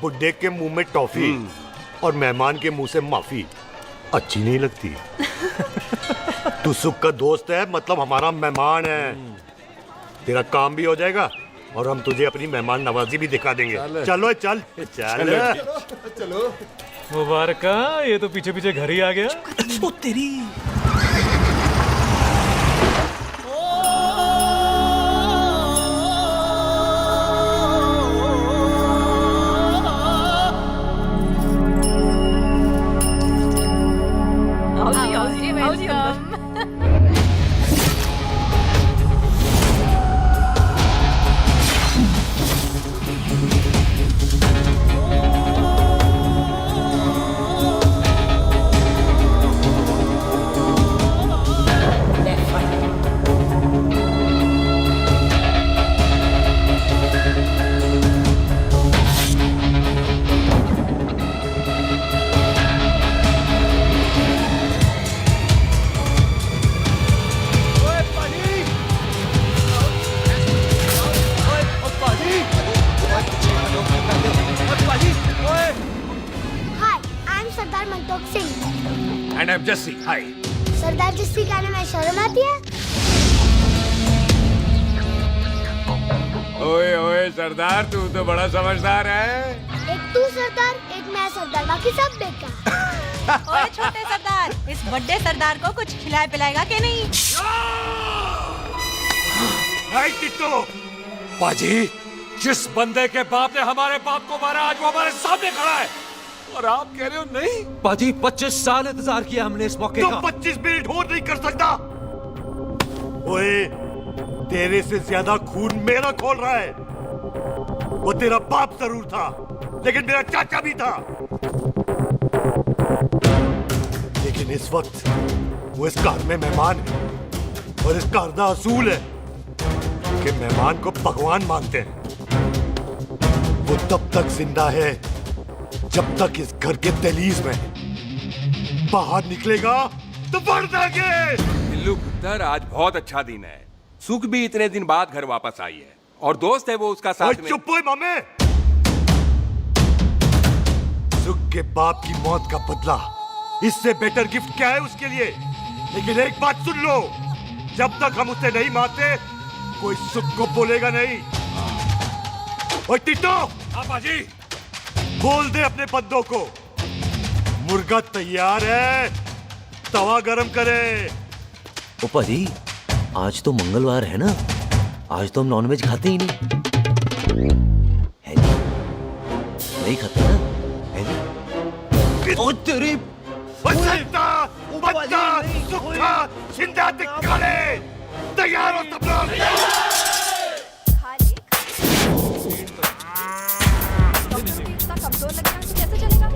बुड्ढे के मुंह में टॉफी और मेहमान के मुंह से माफी अच्छी नहीं लगती। तू सुख का दोस्त है, मतलब हमारा मेहमान है। तेरा काम भी हो जाएगा और हम तुझे अपनी मेहमान नवाजी भी दिखा देंगे। चलो चल चल चलो। मुबारक, ये तो पीछे पीछे घर ही आ गया। ओ तेरी। And I'm Jesse. Hi. सरदार जस्सी कहने में शर्म आती है? ओए ओए सरदार, तू तो बड़ा समझदार है। एक तू सरदार, एक मैं सरदार, बाकी सब बेकार। ओए छोटे सरदार, इस बड़े सरदार को कुछ खिलाए पिलाएगा कि नहीं? टिट्टो। पाजी, जिस बंदे के बाप ने हमारे बाप को मारा, आज वो हमारे सामने खड़ा है और आप कह रहे हो नहीं? पाजी, 25 साल इंतजार किया हमने इस मौके का। 25 मिनट और नहीं कर सकता। ओए, तेरे से ज्यादा खून मेरा खोल रहा है। वो तेरा बाप जरूर था, लेकिन मेरा चाचा भी था। लेकिन इस वक्त वो इस कार में मेहमान है और इस कार का असूल है कि मेहमान को भगवान मानते हैं। वो तब तक जिंदा है जब तक इस घर के दहलीज में है। बाहर निकलेगा तो बढ़ जाएंगे। बिल्लू पुत्र, आज बहुत अच्छा दिन है। सुख भी इतने दिन बाद घर वापस आई है और दोस्त है वो उसका साथ में। चुप हो मामे। सुख के बाप की मौत का बदला, इससे बेटर गिफ्ट क्या है उसके लिए? लेकिन एक बात सुन लो, जब तक हम उसे नहीं मारते कोई सुख को बोलेगा नहीं। ओए टिट्टो। हाँ पाजी। बोल दे अपने बंदों को मुर्गा तैयार है, तवा गरम करे। ओ पाजी, आज तो मंगलवार है ना, आज तो हम नॉनवेज खाते ही नहीं है जी। नहीं खाते ना, है जी। ओ तेरी। पत्ता सुखा जिंदा दिखाले तैयार हो सब लोग कमजोर लगना तो कैसे चलेगा?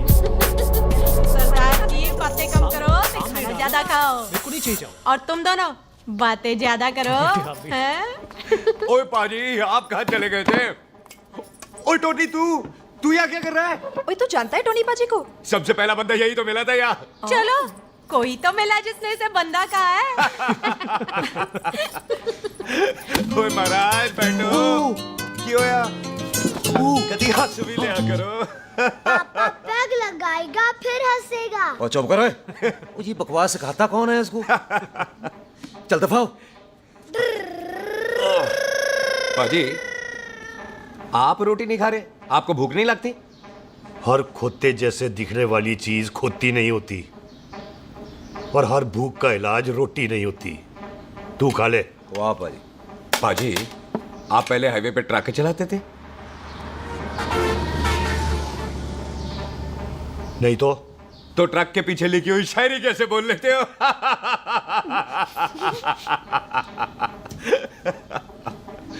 सरदार जी बातें कम करो तो खाना ज्यादा खाओ। बिल्कुल नहीं चाहिए। और तुम दोनों बातें ज्यादा करो हैं? ओए पाजी आप कहाँ चले गए थे? ओए टोनी तू यहाँ क्या कर रहा है? ओए तू जानता है टोनी पाजी को? सबसे पहला बंदा यही तो मिला था यहाँ। चलो कोई तो मिला जिसने इसे बंदा कहा है। ओए महाराज बैठो। क्यों यार? कभी हंस भी लिया करो। पापा पैग लगाएगा फिर हंसेगा। और चुप करो। वो ये बकवास सिखाता कौन है इसको? चल दफाओ। पाजी आप रोटी नहीं खा रहे? आपको भूख नहीं लगती? हर खोते जैसे दिखने वाली चीज खोती नहीं होती और हर भूख का इलाज रोटी नहीं होती। तू खा ले। वाह पाजी। पाजी आप पहले हाईवे पे ट्रक चलाते थे? नहीं तो ट्रक के पीछे लिखी हुई शायरी कैसे बोल लेते हो?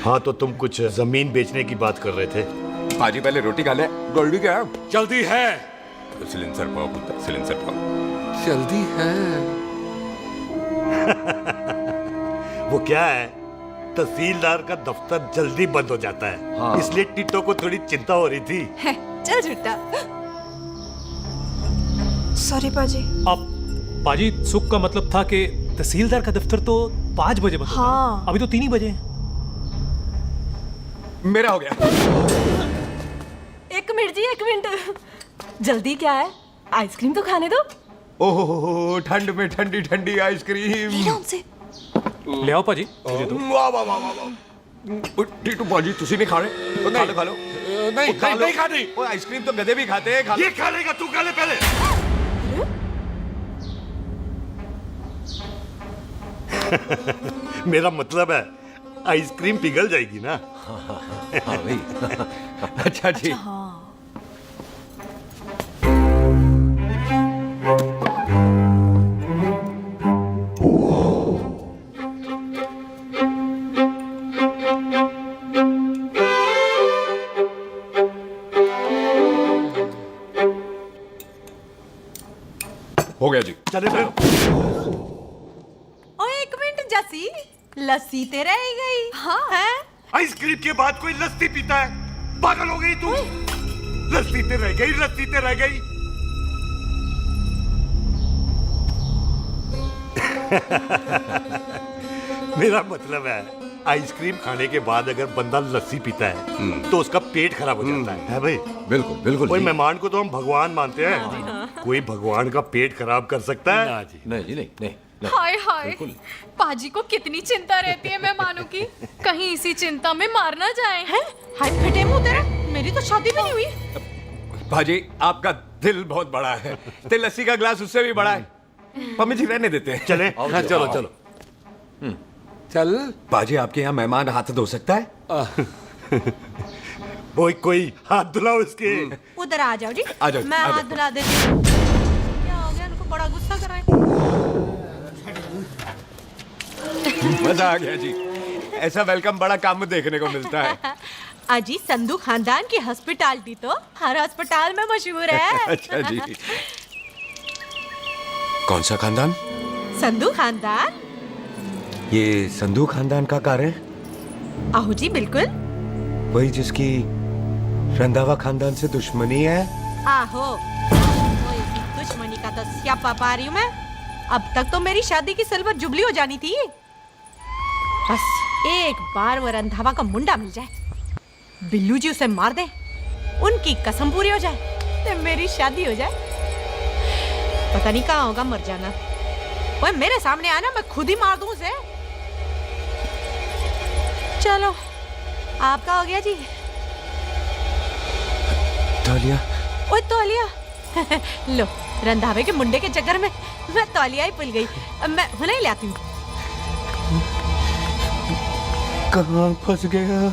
हाँ तो तुम कुछ जमीन बेचने की बात कर रहे थे। पाजी पहले रोटी खा ले। गोल्डी क्या? जल्दी है। सिलेंसर पाओ पुत्र, सिलेंसर पाओ। जल्दी है। वो क्या है, तहसीलदार का दफ्तर जल्दी बंद हो जाता है। हाँ। इसलिए टिट्टो को थोड़ी चिंता हो रही थी। चल झूठा। सॉरी पाजी। अब पाजी सुख का मतलब था कि तहसीलदार का दफ्तर तो 5 बजे बंद होता है। हाँ। अभी तो 3 ही बजे हैं। मेरा हो गया। एक मिनट जी, एक मिनट। जल्दी क्या है? आइसक्रीम तो खाने दो। ओह ठंड में ठंडी ठंडी आइसक्रीम। हमसे ले आओ पाजी। वाह वाह वाह वाह। टीटू पाजी तुसी नहीं खा रहे? खा लो खा लो। नहीं खाती। ओए आइसक्रीम तो गधे भी खाते हैं। खा लो। ये खा लेगा, तू खा ले पहले। मेरा मतलब है आइसक्रीम पिघल जाएगी ना। हाँ भाई। अच्छा जी। हो गया जी। चले फिर। ओ एक मिनट जसी, लस्सी ते रह गई। हाँ है? आइसक्रीम के बाद कोई लस्सी पीता है? पागल हो गई तू? लस्सी ते रह गई, लस्सी ते रह गई। मेरा मतलब है आइसक्रीम खाने के बाद अगर बंदा लस्सी पीता है तो उसका पेट खराब हो जाता है भाई? बिल्कुल बिल्कुल। कोई मेहमान को तो हम भगवान मानते हैं, कोई भगवान का पेट खराब कर सकता है? नहीं जी नहीं नहीं। हाय हाय, पाजी को कितनी चिंता रहती है मेहमानों की। कहीं इसी चिंता में मार ना जाए। हैं? हाय फटे मुंह तेरा, मेरी तो शादी भी नहीं हुई। भाजी आपका दिल बहुत बड़ा है। ते लस्सी का ग्लास उससे भी बड़ा है। मम्मी जी रहने देते हैं। चले। हाँ चलो चलो। चल। पाजी आपके यहाँ मेहमान हाथ धो सकता है? कोई हाथ धुलाओ इसके। उधर आ जाओ जी। आ जाओ, मैं आ जाओ। हाथ धुला देती हूँ। क्या हो गया, इनको बड़ा गुस्सा कर रहे हैं। मजा आ गया जी। ऐसा वेलकम बड़ा कम देखने को मिलता है। अजी संधू खानदान की हॉस्पिटैलिटी तो हर अस्पताल में मशहूर है। अच्छा जी। कौन सा खानदान? संधू खानदान। ये संधू खानदान का कार है? आहो जी बिल्कुल। वही जिसकी रंधावा खानदान से दुश्मनी है? आहो, तो इसी दुश्मनी का तो स्यापा पा रही हूँ मैं। अब तक तो मेरी शादी की सिल्वर जुबली हो जानी थी। बस एक बार वो रंधावा का मुंडा मिल जाए, बिल्लू जी उसे मार दे, उनकी कसम पूरी हो जाए, तो मेरी शादी हो जाए। पता नहीं कहाँ होगा मर जाना। ओए मेरे सामने आना, मैं खुद ही मार दूं उसे। चलो आपका हो गया जी। तौलिया। ओए तौलिया। लो, रंधावे के मुंडे के चक्कर में मैं तौलिया ही भूल गई। अब मैं हुने ही ले आती हूँ। कहाँ फंस गया?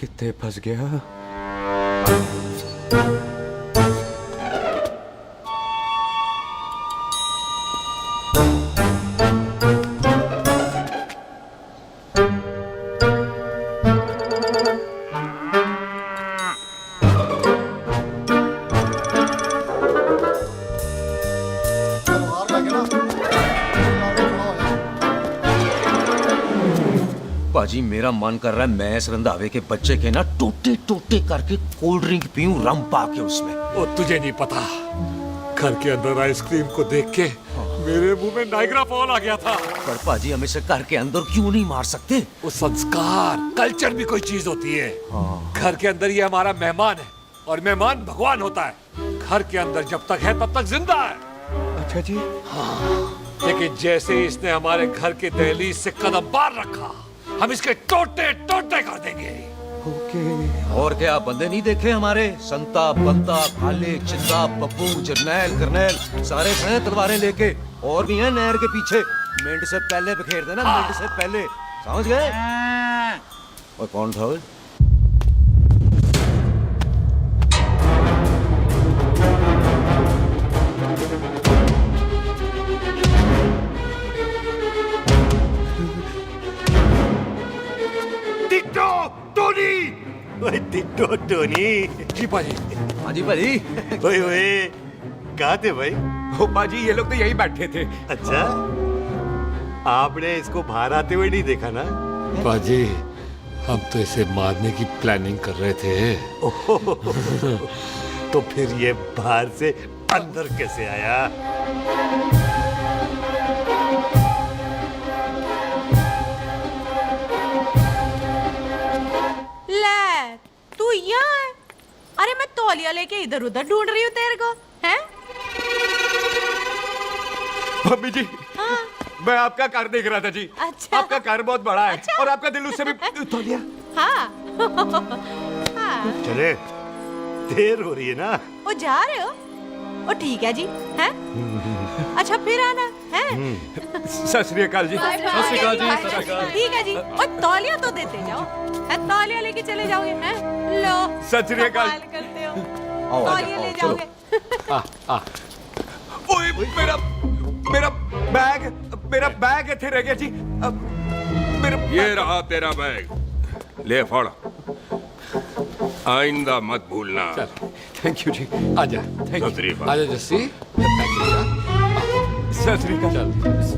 कितने फंस गया? पाजी मेरा मन कर रहा है मैं इस रंधावे के बच्चे के ना टोटे टोटे करके कोल्ड ड्रिंक पीऊं रम पा के उसमें। वो तुझे नहीं पता, घर के अंदर आइसक्रीम को देख के मेरे मुंह में नाइग्रा फॉल आ गया था। पर पाजी हम इसे घर के अंदर क्यों नहीं मार सकते? वो संस्कार कल्चर भी कोई चीज होती है। घर के अंदर ये हमारा मेहमान है और मेहमान भगवान होता है। घर के अंदर जब तक है तब तक जिंदा है। अच्छा जी। लेकिन जैसे ही इसने हमारे घर के दहलीज से कदम बाहर रखा हम इसके टोटे टोटे कर देंगे। और क्या बंदे नहीं देखे हमारे? संता बंता खाले चिंदा बब्बू जरनैल करनैल सारे खड़े हैं तलवारें लेके, और भी हैं नहर के पीछे। मिनट से पहले बिखेर देना, मिनट से पहले, समझ गए? और कौन था वो? Ditto Tony. ओए टिट्टो टोनी। जी पाजी। हाँ जी पाजी। ओए ओए कहाँ थे भाई? ओ पाजी ये लोग तो यही बैठे थे। अच्छा, आपने इसको बाहर आते हुए नहीं देखा ना? पाजी हम तो इसे मारने की प्लानिंग कर रहे थे। तो फिर ये बाहर से अंदर कैसे आया? ले तू यहाँ है? अरे मैं तौलिया लेके इधर उधर ढूंढ रही हूँ तेरे को, हैं? मम्मी जी, मैं आपका कार देख रहा था जी। अच्छा। आपका कार बहुत बड़ा है। अच्छा। और आपका दिल उससे भी तौलिया। हाँ। हाँ। चले, देर हो रही है ना? ओ जा रहे हो? ओ ठीक है जी, हैं? अच्छा फिर आना, हैं? सत श्री अकाल जी। सत श्री अकाल जी, सत श्री अकाल। ठीक है जी। और तौलिया तो देते जाओ, हैं? तौलिया लेके चले जाओगे, हैं? लो। सत श्री अकाल। कमाल करते हो। तौलिया ले जाओगे। ओए मेरा बैग इथे रह गया जी। ये रहा तेरा बैग, ले फाड़। आइंदा मत भूलना। थैंक यू जी। आजा। सत श्री अकाल। आजा जस्सी। सत श्री अकाल।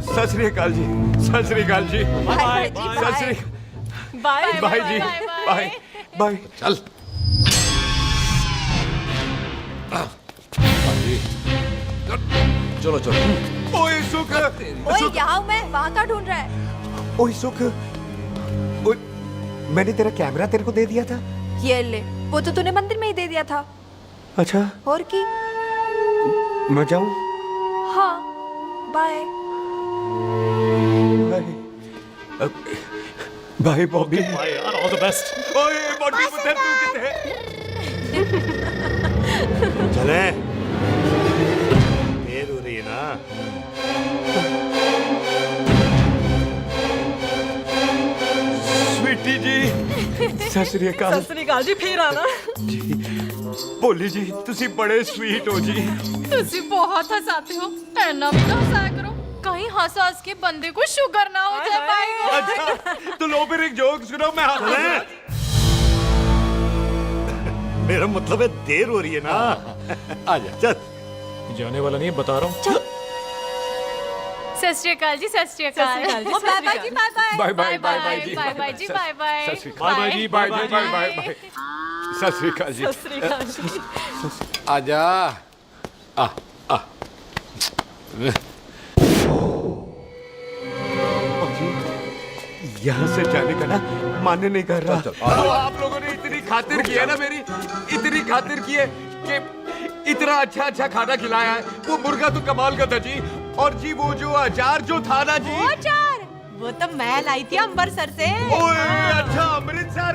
सत श्री अकाल जी। सत श्री अकाल जी। बाय सत श्री बाय बाय जी। Bye bye. चल। चलो चलो। ओए सुख। ओए यहाँ हूँ मैं, वहाँ का ढूंढ रहा है? ओए सुख, मैंने तेरा कैमरा तेरे को दे दिया था। ये ले, वो तो तूने मंदिर में ही दे दिया था। अच्छा, और की? मैं जाऊं? हाँ, बाय। बाय बॉबी। बाय यार, ऑल द बेस्ट। ओए बॉबी पुत्र तू किथे? चले, देर हो रही है ना? स्वीटी जी, सत श्री अकाल। सत श्री अकाल जी, फिर आना। भोली जी, तुसी बड़े स्वीट हो जी। तुसी बहुत हंसाते हो, ऐना भी तो हंसाया करो, कहीं हंस हंस के बंदे को शुगर ना हो जाए भाई को। अच्छा, तो लो फिर एक जोक सुनो, मैं हंस। मेरा मतलब है देर हो रही है ना? आजा। चल। जाने वाला नहीं, बता रहा हूँ। सत श्री अकाल जी, सत श्री अकाल। बाय बाय जी, bye bye. Bye bye bye जी। बाय बाय जी, बाय बाय। सत श्री अकाल। बाय जी, बाय बाय बाय बाय। सत श्री अकाल जी। सत श्री अकाल जी। आजा। आ आ। यहाँ से जाने का ना मान्य नहीं कर रहा। तो आप लोगों ने इतनी खातिर की है ना मेरी, इतनी खातिर की है कि इतना अच्छा अच्छा खाना खिलाया है। वो मुर्गा तो कमाल का था जी। और जी वो जो अचार जो था ना जी। वो अचार, वो तो मैं लाई थी अमृतसर से। ओए अच्छा, अमृतसर।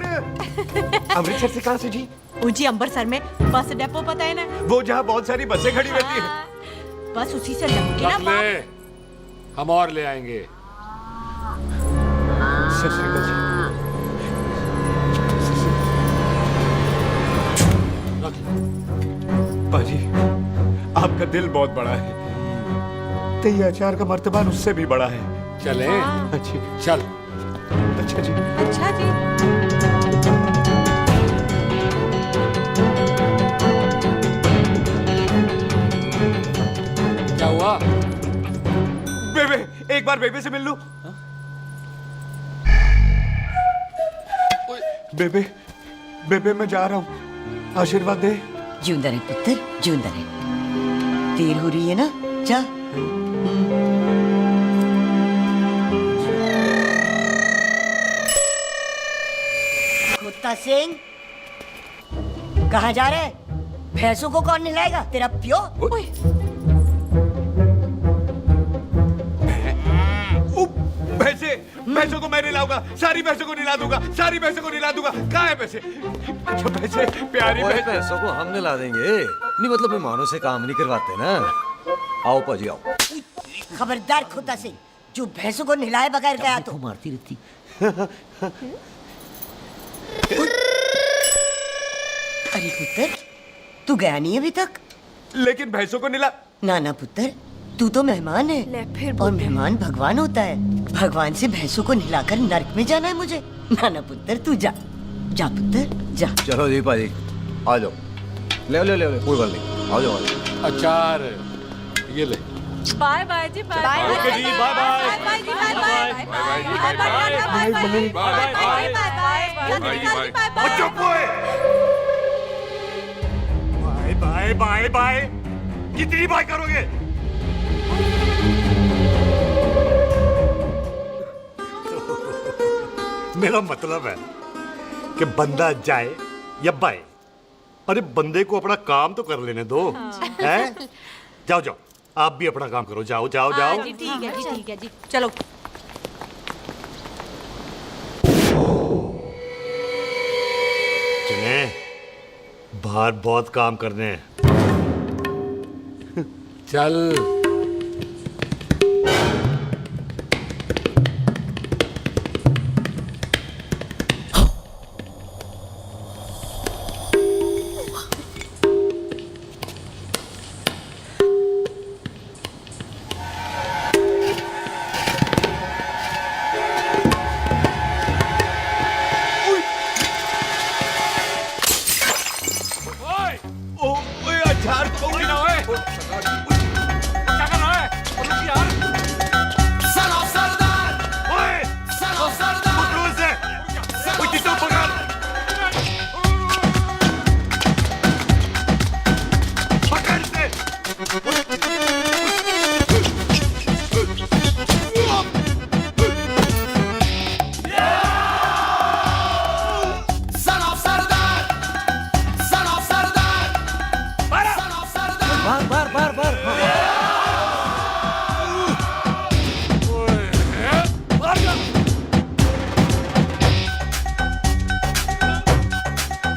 अमृतसर से कहाँ से जी? जी अमृतसर में बस डिपो पता है ना? वो जहाँ बहुत सारी बसें खड़ी रहती हैं। बस उसी से लग के ना रख ले, हम और ले आएंगे। सत श्री अकाल जी। पाजी, आपका दिल बहुत बड़ा है, तो ये अचार का मर्तबा उससे भी बड़ा है। चले? अच्छी। चल। अच्छा जी। अच्छा जी। क्या हुआ? बेबे, एक बार बेबे से मिल लूं। बेबे बेबे मैं जा रहा हूँ, आशीर्वाद दे। जिंदा रहे पुत्र, जिंदा रहे। देर हो रही है ना, जा। कुत्ता सिंह, कहाँ जा रहे? भैंसों को कौन नहलाएगा? तेरा प्यो? भैंसों को मैं नहलाऊंगा, सारी भैंसों को नहला दूंगा, सारी भैंसों को नहला दूंगा। कहाँ है पैसे? जो पैसे प्यारी भैंसों को हम नहला देंगे, नहीं मतलब मेहमानों से काम नहीं करवाते ना। आओ पाजी आओ। खबरदार कुत्ता सिंह, जो भैंसों को नहलाए बगैर गया तो मारती रहती। अरे पुत्र, तू गया नहीं अभी तक? लेकिन भैंसों को नहला। ना ना पुत्र, तू तो मेहमान है और मेहमान भगवान होता है। भगवान से भैंसों को नहलाकर नरक में जाना है मुझे। ना ना पुत्र, तू जा, जा पुत्र जा। चलो जी पाजी, आ जाओ। ले ले ले, कोई बात नहीं, आ जाओ। अचार ये ले। बाय बाय जी, बाय बाय ओके जी, बाय बाय। बाय जी, bye bye bye bye bye. कितनी बाय करोगे? मेरा मतलब है कि बंदा जाए या बाय, अरे बंदे को अपना काम तो कर लेने दो। हैं? जाओ जाओ, आप भी अपना काम करो। जाओ जाओ जाओ। जी ठीक है जी, ठीक है जी, चलो। चले, बाहर बहुत काम करने हैं। चल।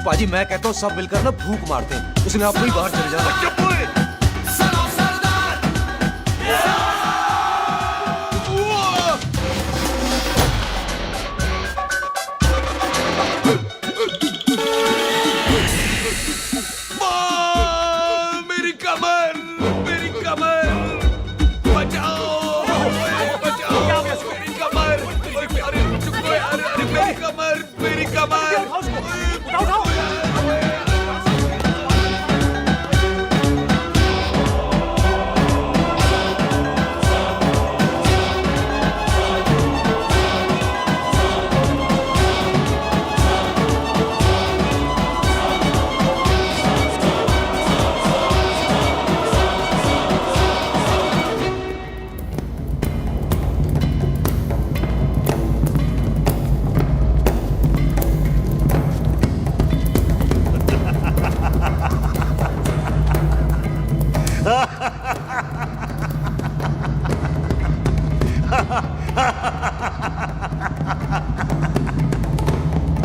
पाजी मैं कहता हूँ सब मिलकर ना भूख मारते हैं, उसने आपको ही बाहर चले जाना। मेरी कमर, मेरी कमर, बचाओ, बचाओ, मेरी कमर, अरे चुप यार, अरे मेरी कमर, मेरी कमर।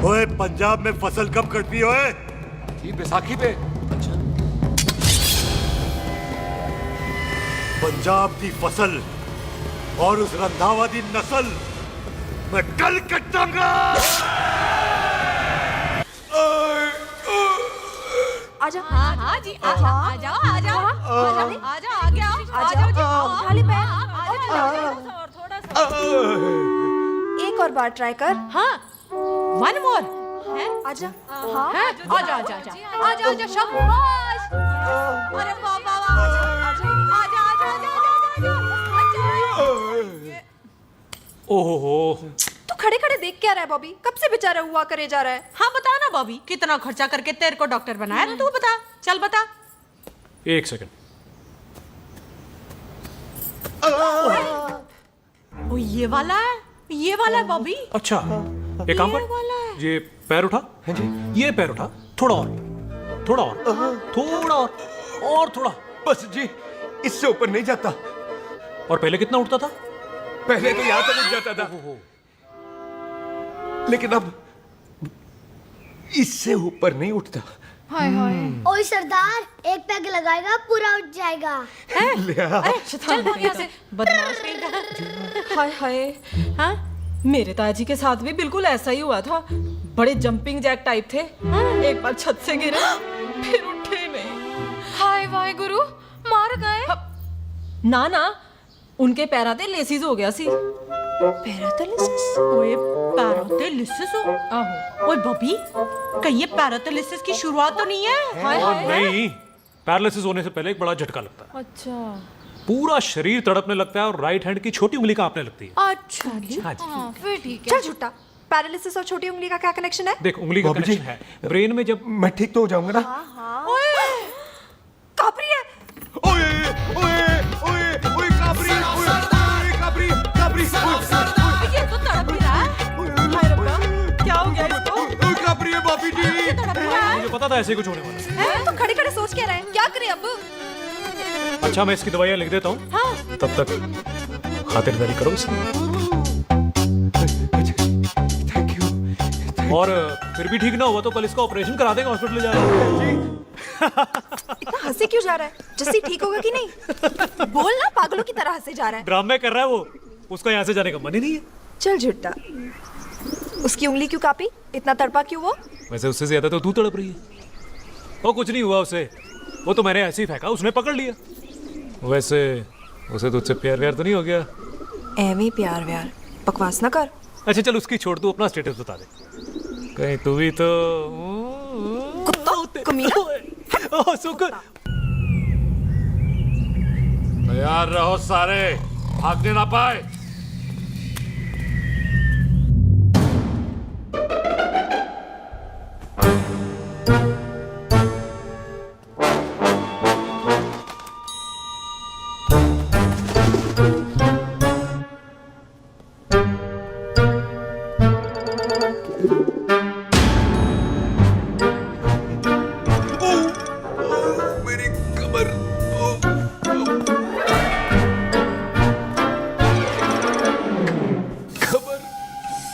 ओए पंजाब में फसल कब कटती है? ओए थी बैसाखी पे। अच्छा। पंजाब की फसल और उस रंधावा दी नस्ल मैं कल कटांगा। आजा। हाँ हाँ जी, आजा, आजा, आजा, आजा, आजा, आ गया, आजा जी, उठा ले पैर, आजा, थोड़ा सा। एक और बार ट्राई कर। हाँ, वन मोर। आजा। हाँ, आजा, आजा, आजा, आजा, आजा, शाबाश। अरे वाह, वाह, वाह, आजा, आजा, आजा, आजा, आजा, आजा। ओहो, तू खड़े खड़े देख क्या रहा है बॉबी? कब से बेचारा हुआ करे जा रहा है? हाँ बता ना बॉबी, कितना खर्चा करके तेरे को डॉक्टर बनाया? तू बता, चल बता। 1 सेकंड। ओ ये वाला है बॉबी। अच्छा, एक काम ये वाला कर, ये पैर उठा। हाँ जी। ये पैर उठा, थोड़ा और, थोड़ा और, थोड़ा और थोड़ा। बस जी, इससे ऊपर नहीं जाता। और पहले कितना उठता था? पहले तो यहां तक उठ जाता था, लेकिन अब इससे ऊपर नहीं उठता। हाय हाय। ओए सरदार, एक पैग लगाएगा पूरा उठ जाएगा। चल भाग यहाँ से, बदमाश कहीं का। हाय हाय। हाँ, मेरे ताजी के साथ भी बिल्कुल ऐसा ही हुआ था। बड़े जंपिंग जैक टाइप थे। एक बार छत से गिरे, फिर उठे नहीं। हाय वाय गुरु, मार गए? ना ना, उनके पैरा ते लेसिस हो गया सी। पैरा ते लेसिस? ओए पैरालिसिस हो? आहो। ओए बॉबी, कहीं ये पैरालिसिस की शुरुआत तो नहीं है? हाय हाय। नहीं, पैरालिसिस होने से पहले एक बड़ा झटका लगता है। अच्छा। पूरा शरीर तड़पने लगता है और राइट हैंड की छोटी उंगली कांपने लगती है। अच्छा जी। हाँ जी। फिर ठीक है। चल झूठा, पैरालिसिस और छोटी उंगली का क्या कनेक्शन है? देख, उंगली का कनेक्शन है ब्रेन में। जब मैं ठीक तो हो जाऊंगा ना? ओए, कापरी है। ओए ओए ओए ओए काबरी, ओए काबरी काबरी, ये तो तड़प ही रहा है। हाय रब्बा, क्या हो गया इसको? ओए काबरी है बाबी जी। मुझे पता था ऐसे कुछ होने वाला है। तो खड़े खड़े सोच क्या रहे हैं? क्या करें अब? अच्छा, मैं इसकी दवाइयाँ लिख देता हूँ। हाँ। तब तक खातिरदारी करो इसकी। Thank you. और फिर भी ठीक ना हुआ तो कल इसका ऑपरेशन करा देंगे, हॉस्पिटल ले जाएगा। इतना हंसे क्यों जा रहा है? जस्सी ठीक होगा कि नहीं? बोल ना, पागलों की तरह हंसे जा रहा है। ड्रामे कर रहा है वो, उसका यहाँ से जाने का मन ही नहीं है। चल झुट्टा, उसकी उंगली क्यों कापी? इतना तड़पा क्यों वो? वैसे उससे ज्यादा तो तू तड़प रही है। वो कुछ नहीं हुआ उसे, वो तो मैंने ऐसे ही फेंका, उसने पकड़ लिया। वैसे उसे तुझसे प्यार व्यार तो नहीं हो गया? एਵੇਂ प्यार व्यार बकवास ना कर। अच्छा चल, उसकी छोड़, तू अपना स्टेटस बता दे। कहीं तू भी तो कमीना। शुक्र। तैयार रहो सारे, भागने ना पाए।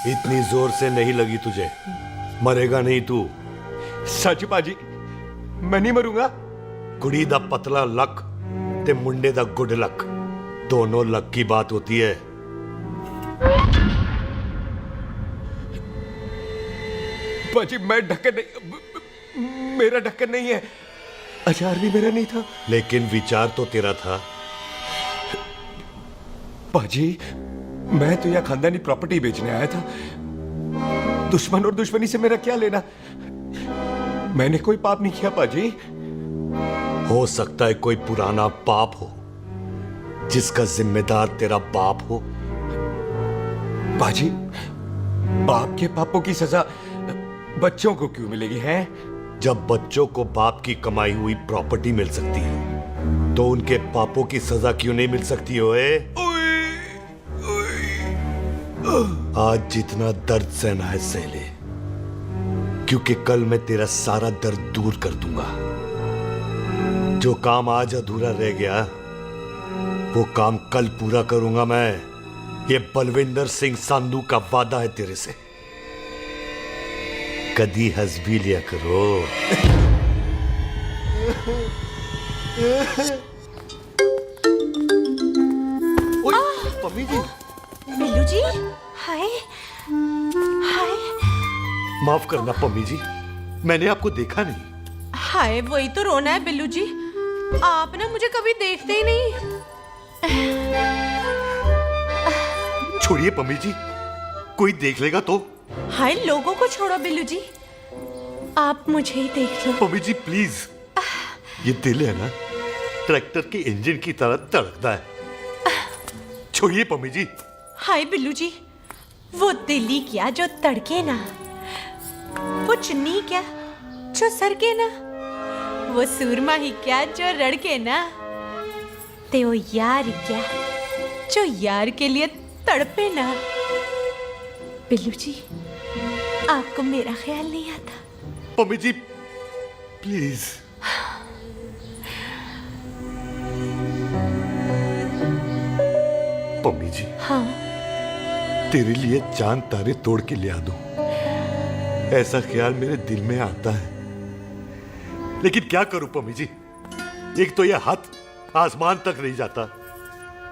इतनी जोर से नहीं लगी तुझे, मरेगा नहीं तू। सच बाजी, मैं नहीं मरूंगा। कुड़ी दा पतला लक ते मुंडे दा गुड लक, दोनों लक की बात होती है। बाजी मैं ढक्कन नहीं, मेरा ढक्कन नहीं है। अचार भी मेरा नहीं था। लेकिन विचार तो तेरा था। बाजी, मैं तो यह खानदानी प्रॉपर्टी बेचने आया था। दुश्मन और दुश्मनी से मेरा क्या लेना? मैंने कोई पाप नहीं किया बाजी। हो सकता है कोई पुराना पाप हो जिसका जिम्मेदार तेरा बाप हो। बाजी, बाप के पापों की सजा बच्चों को क्यों मिलेगी है? जब बच्चों को बाप की कमाई हुई प्रॉपर्टी मिल सकती है तो उनके पापों की सजा क्यों नहीं मिल सकती? ओए आज जितना दर्द सहना है सह ले, क्योंकि कल मैं तेरा सारा दर्द दूर कर दूंगा। जो काम आज अधूरा रह गया वो काम कल पूरा करूंगा मैं। ये बलविंदर सिंह संधू का वादा है तेरे से। कदी हंस भी लिया करो। मम्मी जी। बिल्लू जी, हाय हाय। माफ करना पम्मी जी, मैंने आपको देखा नहीं। हाय, वही तो रोना है बिल्लू जी। आप ना मुझे कभी देखते ही नहीं। छोड़िए पम्मी जी, कोई देख लेगा तो। हाय, लोगों को छोड़ो बिल्लू जी, आप मुझे ही देख लो। पम्मी जी प्लीज, ये दिल है ना, ट्रैक्टर के इंजन की तरह धड़कता है। छोड़िए पम्मी जी। हाय बिल्लू जी, वो दिल्ली क्या जो तड़के ना, वो चुन्नी क्या जो सरके ना, वो सूरमा ही क्या जो रड़के ना, ते वो यार क्या जो यार के लिए तड़पे ना। बिल्लू जी, आपको मेरा ख्याल नहीं आता? Mummy ji please. Mummy ji, हाँ, तेरे लिए चांद तारे तोड़ के ले आ दूं, ऐसा ख्याल मेरे दिल में आता है, लेकिन क्या करूं पम्मी जी। एक तो यह हाथ आसमान तक नहीं जाता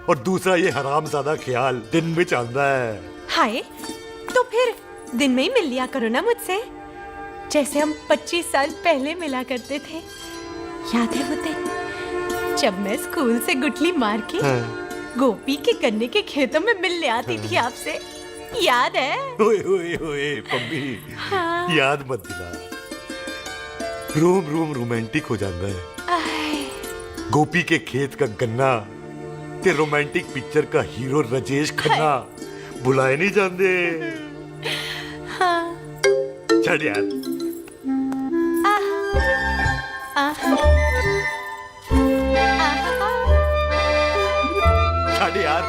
और दूसरा ये हरामजादा ख्याल दिन में चलता है। हाय, तो फिर दिन में ही मिल लिया करो ना मुझसे, जैसे हम 25 साल पहले मिला करते थे। याद है वो दिन जब मैं स्कूल से गुटली मार के गोपी के गन्ने के खेतों में मिलने आती थी आपसे, याद है? ओए ओए ओए पम्मी, हाँ। याद मत दिला, रोम रोम रोमांटिक हो जाता है। गोपी के खेत का गन्ना ते रोमांटिक पिक्चर का हीरो राजेश खन्ना बुलाए नहीं जाते। हाँ। चल यार। चल यार।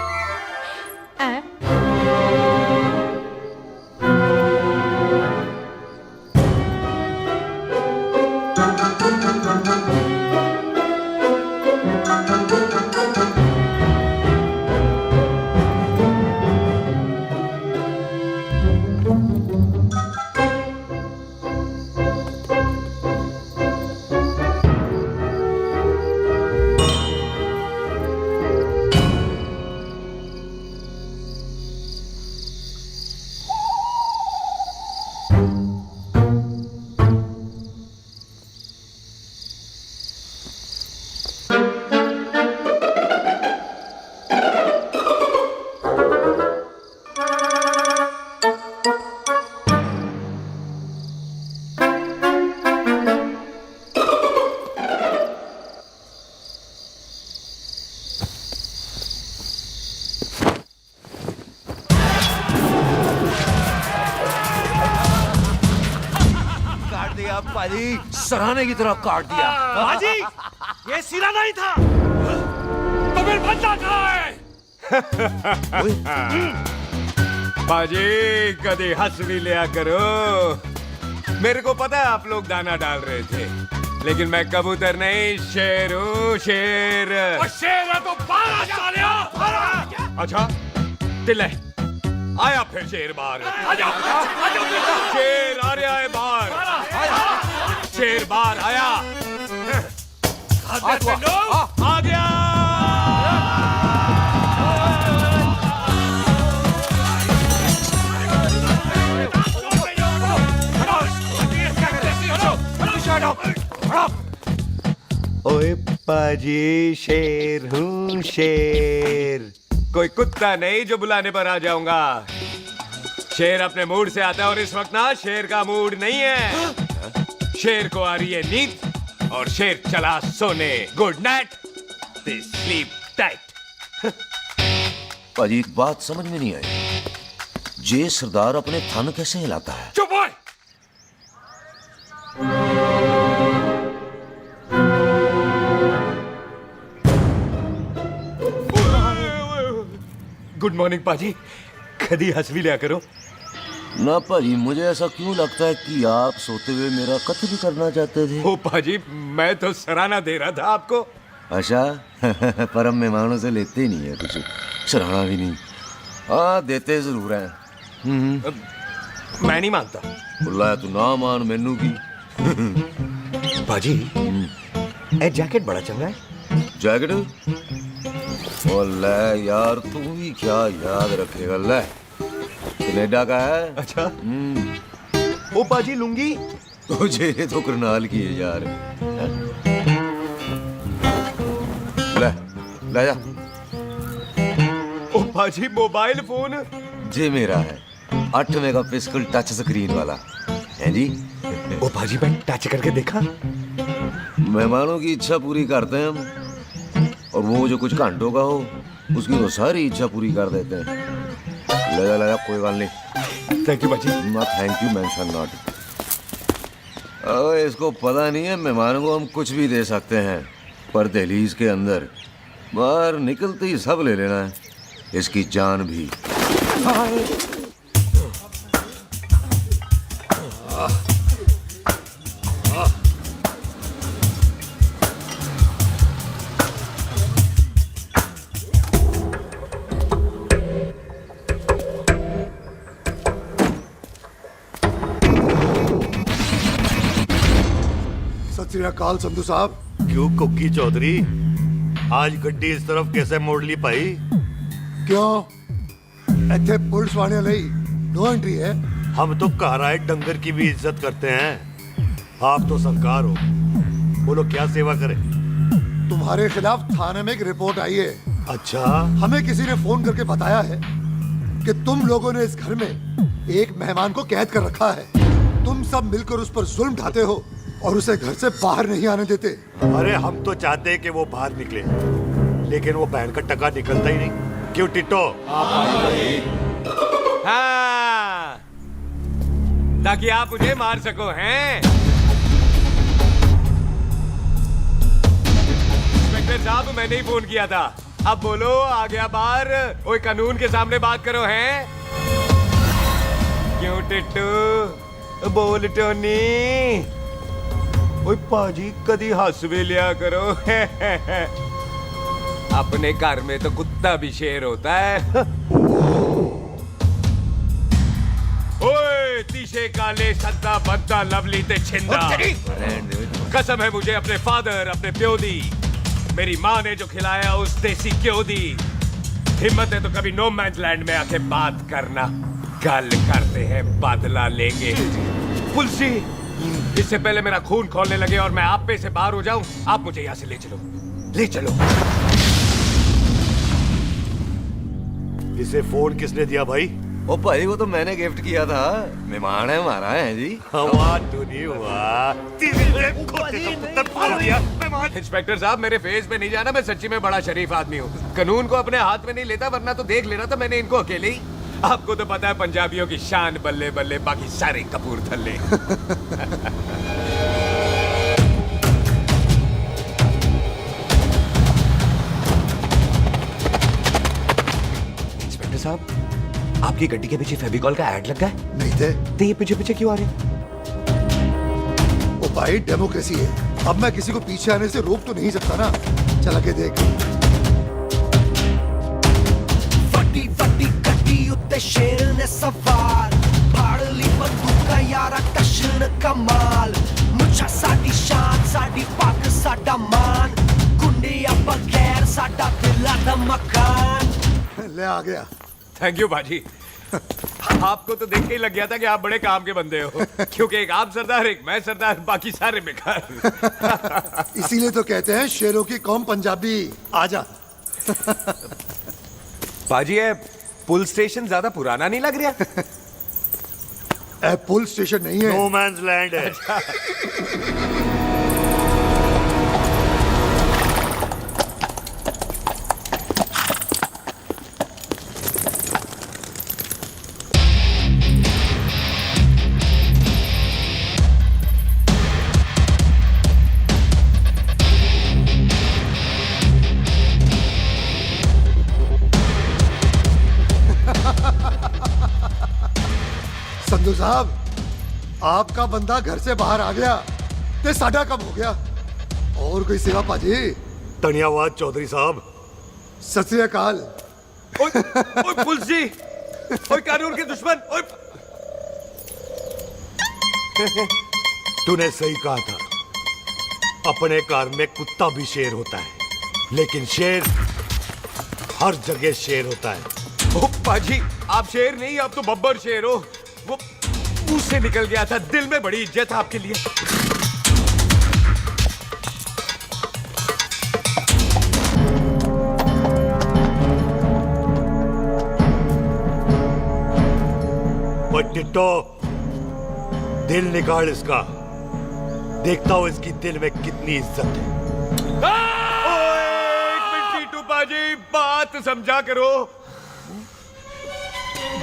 पाजी, सराहने की तरफ काट दिया। पाजी, ये सिरा नहीं था। तो फिर बंदा कहाँ है? बाजी, कभी हंस भी लिया करो। मेरे को पता है आप लोग दाना डाल रहे थे, लेकिन मैं कबूतर नहीं, शेर हूँ, शेर। और शेर है तो 12 सालिया। अच्छा, तिले आया फिर शेर बाहर। शेर आ रहा है बाहर, शेर बाहर आया। आ गया। ओए पाजी, शेर हूँ, शेर। कोई कुत्ता नहीं जो बुलाने पर आ जाऊंगा। शेर अपने मूड से आता है और इस वक्त ना शेर का मूड नहीं है। शेर को आ रही है नींद और शेर चला सोने। Good night, sleep tight. पाजी, एक बात समझ में नहीं आई, जे सरदार अपने थन कैसे हिलाता है? चुप हो। गुड मॉर्निंग पाजी, कभी हंस भी लिया करो। ना पाजी, मुझे ऐसा क्यों लगता है कि आप सोते हुए मेरा कत्ल करना चाहते थे? ओ पाजी, मैं तो सराहना दे रहा था आपको। अच्छा पर हम मेहमानों से लेते ही नहीं है कुछ, सराहना भी नहीं। हाँ, देते जरूर हैं। मैं नहीं मानता। बुलाया तू ना मान, मैनू की। पाजी, ए जैकेट बड़ा चंगा है। जैकेट? ओ ले यार, तू भी क्या याद रखेगा। ले, कनेडा का है। अच्छा। ओ पाजी, लुंगी तुझे तो करनाल की है यार। ले ले जा। ओ पाजी, मोबाइल फोन जे मेरा है, 8 मेगापिक्सल टच स्क्रीन वाला है जी। ओ पाजी, मैं टच करके देखा। मेहमानों की इच्छा पूरी करते हैं हम, और वो जो कुछ घंटों का हो उसकी तो सारी इच्छा पूरी कर देते हैं। ले जा, कोई बात नहीं। थैंक यू बाजी। ना थैंक यू मेंशन नॉट। इसको पता नहीं है मेहमानों को हम कुछ भी दे सकते हैं, पर दहलीज के अंदर बाहर निकलते ही सब ले लेना है, इसकी जान भी। सत श्री अकाल संधू साहब। क्यों कुक्की चौधरी, आज गड्डी इस तरफ कैसे मोड़ ली भाई? क्यों इतने पुलिस वाले नहीं नो एंट्री है? हम तो घर आए डंगर की भी इज्जत करते हैं। आप तो सरकार हो, बोलो क्या सेवा करें? तुम्हारे खिलाफ थाने में एक रिपोर्ट आई है। अच्छा? हमें किसी ने फोन करके बताया है कि तुम लोगों ने इस घर में एक मेहमान को कैद कर रखा है। तुम सब मिलकर उस पर जुल्म ढाते हो और उसे घर से बाहर नहीं आने देते। अरे हम तो चाहते हैं कि वो बाहर निकले, लेकिन वो बहन का टका निकलता ही नहीं। क्यों टिट्टो? हाँ, ताकि आप मुझे मार सको, हैं? इंस्पेक्टर साहब, मैंने ही फोन किया था। अब बोलो, आ गया बाहर? ओए, कानून के सामने बात करो, हैं? क्यों टिट्टू? बोल टोनी। ओए पाजी, कदी हंस भी लिया करो। अपने घर में तो कुत्ता भी शेर होता है। ओए तीशे काले सद्दा बद्दा लवली ते छिंदा, कसम है मुझे अपने फादर, अपने प्यो दी, मेरी माँ ने जो खिलाया उस देसी क्यों दी। हिम्मत है तो कभी नो मैंस लैंड में आके बात करना। गल करते हैं, बदला लेंगे। पुलसी, इससे पहले मेरा खून खोलने लगे और मैं आप पे से बाहर हो जाऊं, आप मुझे यहाँ से ले चलो, ले चलो। इसे फोन किसने दिया भाई? ओ भाई, वो तो मैंने गिफ्ट किया था। मेहमान है हमारा, है जी। वाह टोनी वाह, इंस्पेक्टर साहब, मेरे फेस पे नहीं जाना, मैं सच्ची में बड़ा शरीफ आदमी हूँ। कानून को अपने हाथ में नहीं लेता, वरना तो देख लेना था मैंने इनको अकेले ही। आपको तो पता है पंजाबियों की शान बल्ले बल्ले, बाकी सारे कपूरथल्ले। इंस्पेक्टर साहब, आपकी गड्डी के पीछे फेविकॉल का ऐड लगा है? नहीं थे। तो ये पीछे पीछे क्यों आ रही? ओ भाई, डेमोक्रेसी है। अब मैं किसी को पीछे आने से रोक तो नहीं सकता ना। चला के देख। फटी फटी गड्डी उत्ते शेर ने सवार, फाड़ ली बंदूका यारा टशन कमाल। मुझा साडी शान, साडी पग, साडा मान, गुंडिया बगैर साडा दिला दा मकान। ले आ गया। थैंक यू बाजी। आपको तो देख के ही लग गया था कि आप बड़े काम के बंदे हो, क्योंकि एक आप सरदार, एक मैं सरदार, बाकी सारे बेकार। इसीलिए तो कहते हैं शेरों की कौम पंजाबी। आजा। बाजी, ये पुल स्टेशन ज्यादा पुराना नहीं लग रहा? पुल स्टेशन नहीं है, नो मैंस लैंड है। संधू साहब, आपका बंदा घर से बाहर आ गया, ते साडा कब हो गया? और कोई सेवा पाजी? धन्यवाद चौधरी साहब। सत श्री अकाल। ओए पुलिस जी, ओए कानून के दुश्मन, ओए। तूने सही कहा था, अपने घर में कुत्ता भी शेर होता है, लेकिन शेर हर जगह शेर होता है। ओ पाजी, आप शेर नहीं, आप तो बब्बर शेर हो। वो मुंह से निकल गया था, दिल में बड़ी इज्जत है आपके लिए। टिट्टो, दिल निकाल इसका, देखता हूं इसकी दिल में कितनी इज्जत है। एक मिनट टीटू पाजी, बात समझा करो।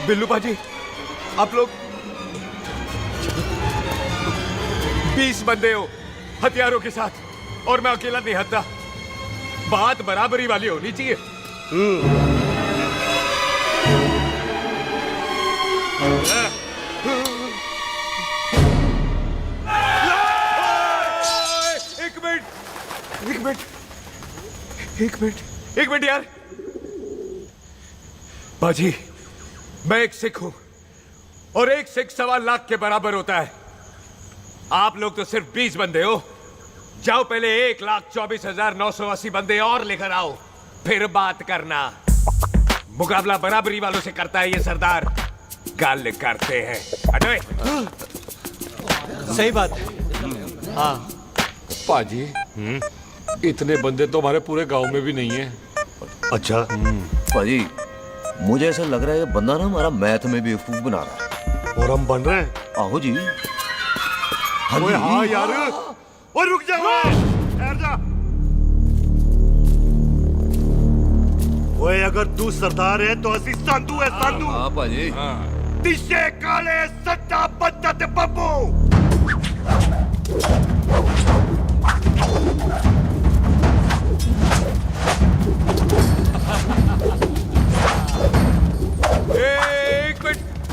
बिल्लू पाजी, आप लोग 20 बंदे हो हथियारों के साथ और मैं अकेला नहीं हटता। बात बराबरी वाली होनी चाहिए। एक मिनट यार। बाजी, मैं एक सिख हूं और एक सिख 1.25 लाख के बराबर होता है। आप लोग तो सिर्फ 20 बंदे हो। जाओ पहले 1,24,980 बंदे और लेकर आओ, फिर बात करना। मुकाबला बराबरी वालों से करता है ये सरदार, गल करते हैं। हटोए। सही बात है। हाँ पाजी, इतने बंदे तो हमारे पूरे गांव में भी नहीं है। अच्छा भाजी, मुझे ऐसा लग रहा है ये बंदा ना हमारा मैथ में बेवकूफ बना रहा है। और हम बन रहे हैं। आहो जी। ओए हाँ यार, ओए रुक जा, ठहर जा। ओए अगर तू सरदार है तो असी संधू है, संधू। हाँ भाजी। दिशे काले सट्टा बद्दा ते बब्बू।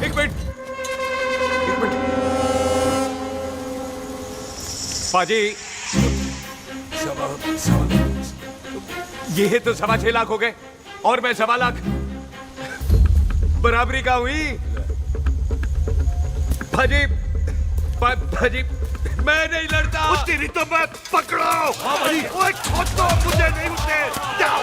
एक मिनट। पाजी, ये तो 6.25 लाख हो गए और मैं 1.25 लाख। बराबरी का हुई। भाजी, भाजी, मैं नहीं लड़ता। तेरी तो मैं पकड़ो। ओए छोड़ दो मुझे, नहीं उठने। जाओ।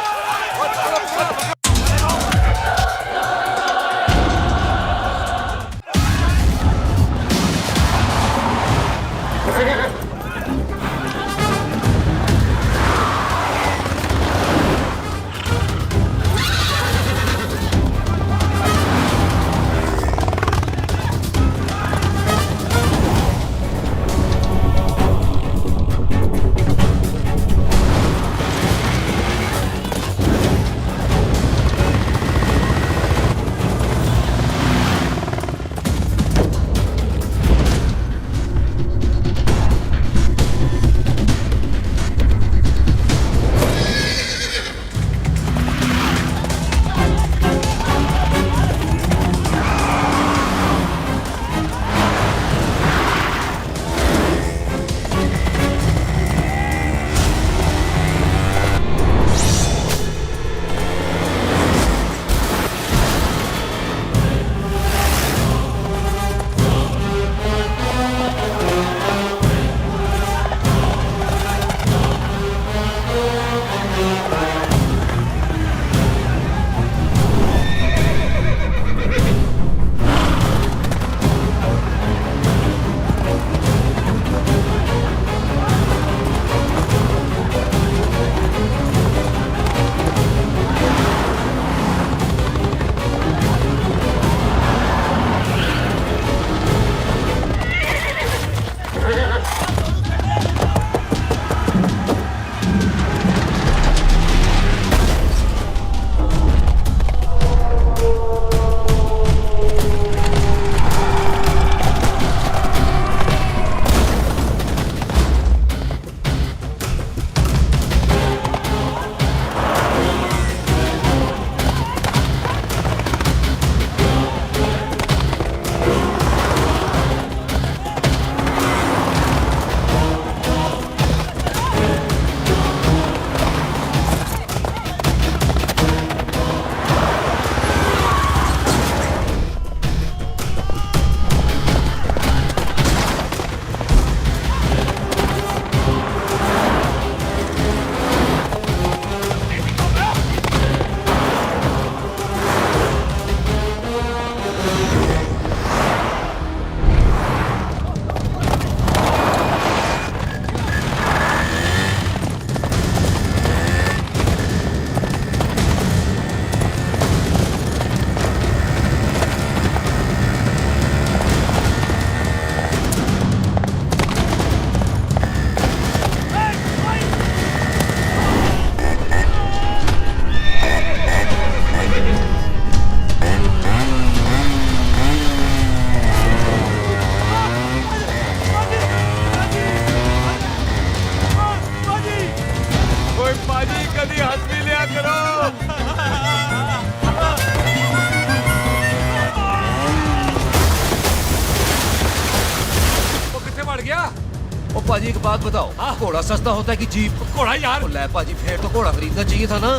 पाजी एक बात बताओ, घोड़ा सस्ता होता है कि जीप? घोड़ा यार। ले पाजी, फिर तो घोड़ा खरीदना चाहिए था ना।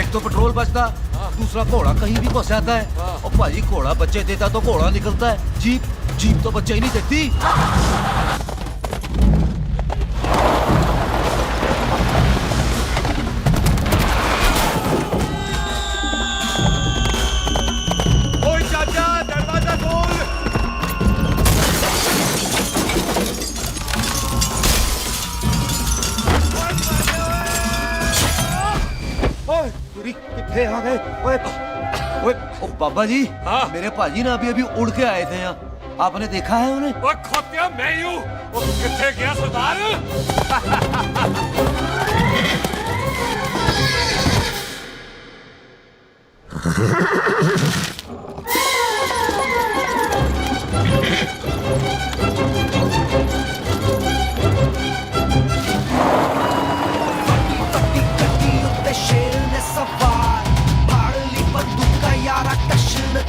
एक तो पेट्रोल बचता, दूसरा घोड़ा कहीं भी फंस जाता है। और पाजी घोड़ा बच्चे देता तो घोड़ा निकलता है, जीप तो बच्चे ही नहीं देती। कितने आ गए? ओए ओ बाबा जी, मेरे पाजी ना अभी उड़ के आए थे यहाँ, आपने देखा है उन्हें? वो खोतिया मैं ही हूँ। वो कितने गया सरदार?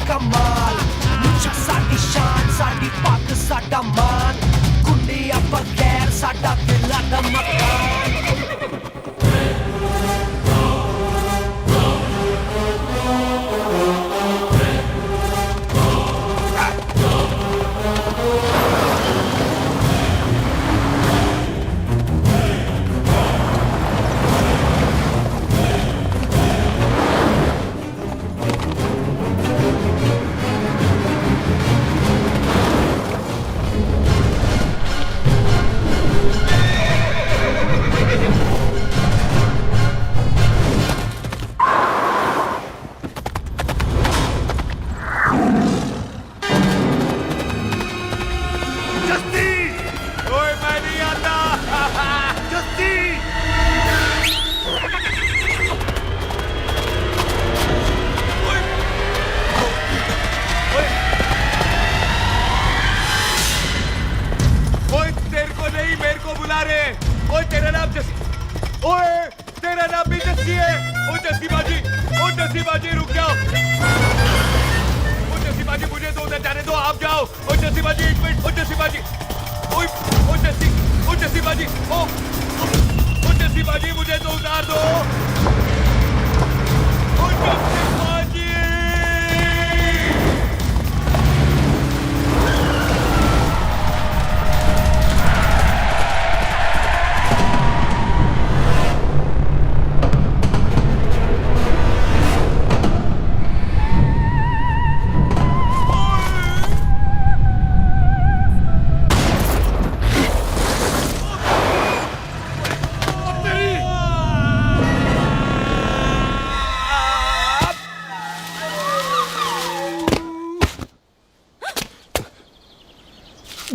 कमाल मुझा साडी शान साडी पग साडा मान कुंडिया बगैर साडा दिला दा मकान।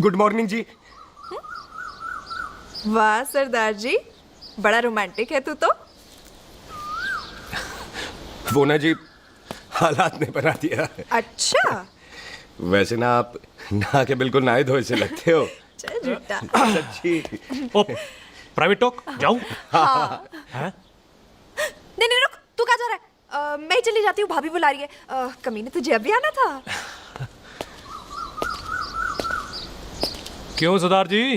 गुड मॉर्निंग जी। वाह सरदार जी, बड़ा रोमांटिक है तू तो। वो ना जी, हालात ने बना दिया। अच्छा। वैसे ना आप नहा के बिल्कुल नहाए धोए से लगते हो। चल झूठा। सच्ची। ओ, प्राइवेट टॉक जाऊं? हाँ। नहीं रुक, तू कहाँ जा रहा है? मैं ही चली जाती हूँ, भाभी बुला रही है। कमीने तुझे अभी आना था। क्यों सरदार जी,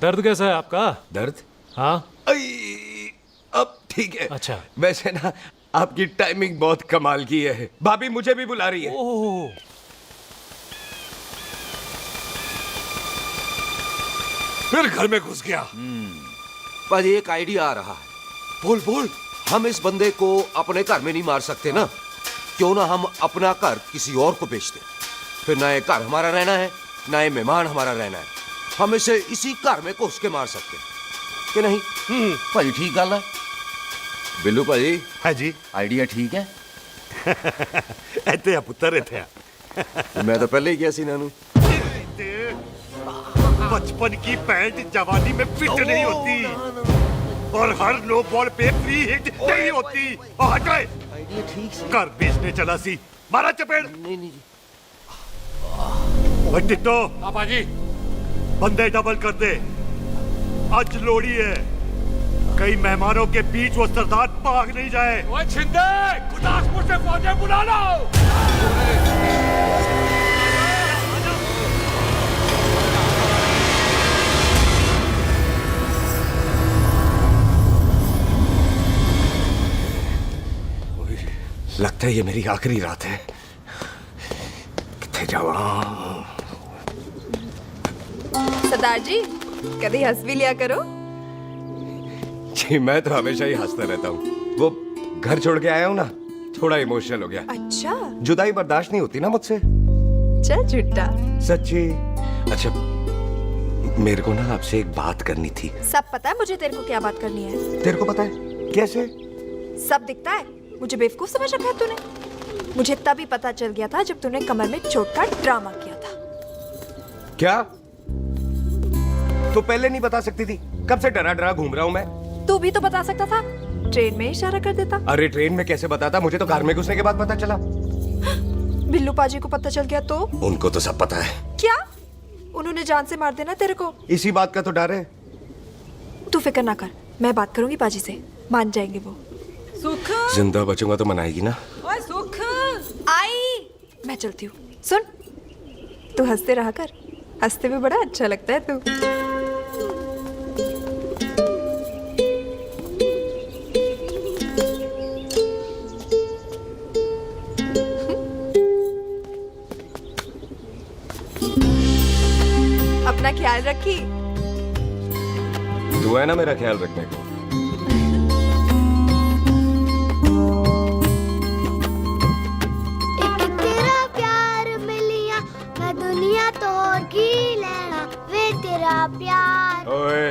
दर्द कैसा है आपका? दर्द? हाँ। अब ठीक है। अच्छा। वैसे ना आपकी टाइमिंग बहुत कमाल की है। भाभी मुझे भी बुला रही है। ओह। फिर घर में घुस गया। पर एक आइडिया आ रहा है। बोल बोल। हम इस बंदे को अपने घर में नहीं मार सकते ना, क्यों ना हम अपना घर किसी और को बेच दें। फिर ना ये घर हमारा रहना है, ना ये मेहमान हमारा रहना है। हम इसे इसी घर में घुस के मार सकते हैं कि नहीं? भाजी ठीक गल है। बिल्लू भाजी। है जी। आइडिया ठीक है। ਇੱਥੇ ਆ ਪੁੱਤਰ ਇੱਥੇ ਆ। मैं तो पहले ही किया सी नानू। बचपन की पैंट जवानी में फिट नहीं होती और हर नो बॉल पे फ्री हिट नहीं होती। और हट गए। आइडिया ठीक से। घर बेचने चला सी, मारा चपेट। नहीं नहीं जी। ओए टिट्टो, पापा जी बंदे डबल कर दे। आज लोड़ी है, कई मेहमानों के बीच वो सरदार भाग नहीं जाए। ओए छिंदे, गुरदासपुर से फौजें बुला लो। लगता है ये मेरी आखिरी रात है। कितने जावा। सरदार जी कभी हंस भी लिया करो। जी मैं तो हमेशा ही हंसता रहता हूँ। वो घर छोड़ के आया हूँ ना, थोड़ा इमोशनल हो गया। अच्छा जुदाई बर्दाश्त नहीं होती ना मुझसे। चल झूठा। सच्ची। अच्छा मेरे को ना आपसे एक बात करनी थी। सब पता है मुझे तेरे को क्या बात करनी है। तेरे को पता है कैसे? सब दिखता है। मुझे बेवकूफ समझ रखा है तूने। मुझे तभी पता चल गया था जब तूने कमर में चोट का ड्रामा किया था। क्या? तो पहले नहीं बता सकती थी? कब से डरा डरा घूम रहा हूँ मैं। तू भी तो बता सकता था, ट्रेन में इशारा कर देता। अरे ट्रेन में कैसे बताता? मुझे तो कार में घुसने के बाद पता चला। बिल्लू पाजी को पता चल गया तो? उनको तो सब पता है। क्या? उन्होंने जान से मार देना तेरे को। इसी बात का तो डर है। तू फिक्र ना कर, मैं बात करूंगी पाजी से, मान जाएंगे वो। सुख जिंदा बचूंगा तो मनाएगी ना? ओए सुख आई मैं चलती हूँ। सुन तू हंसते रहा कर, हंसते में बड़ा अच्छा लगता है तू। अपना ख्याल रखी। तू है ना मेरा ख्याल रखने को। तेरा प्यार मिलिया मैं दुनिया तोड़ की लेना वे तेरा प्यार। ओए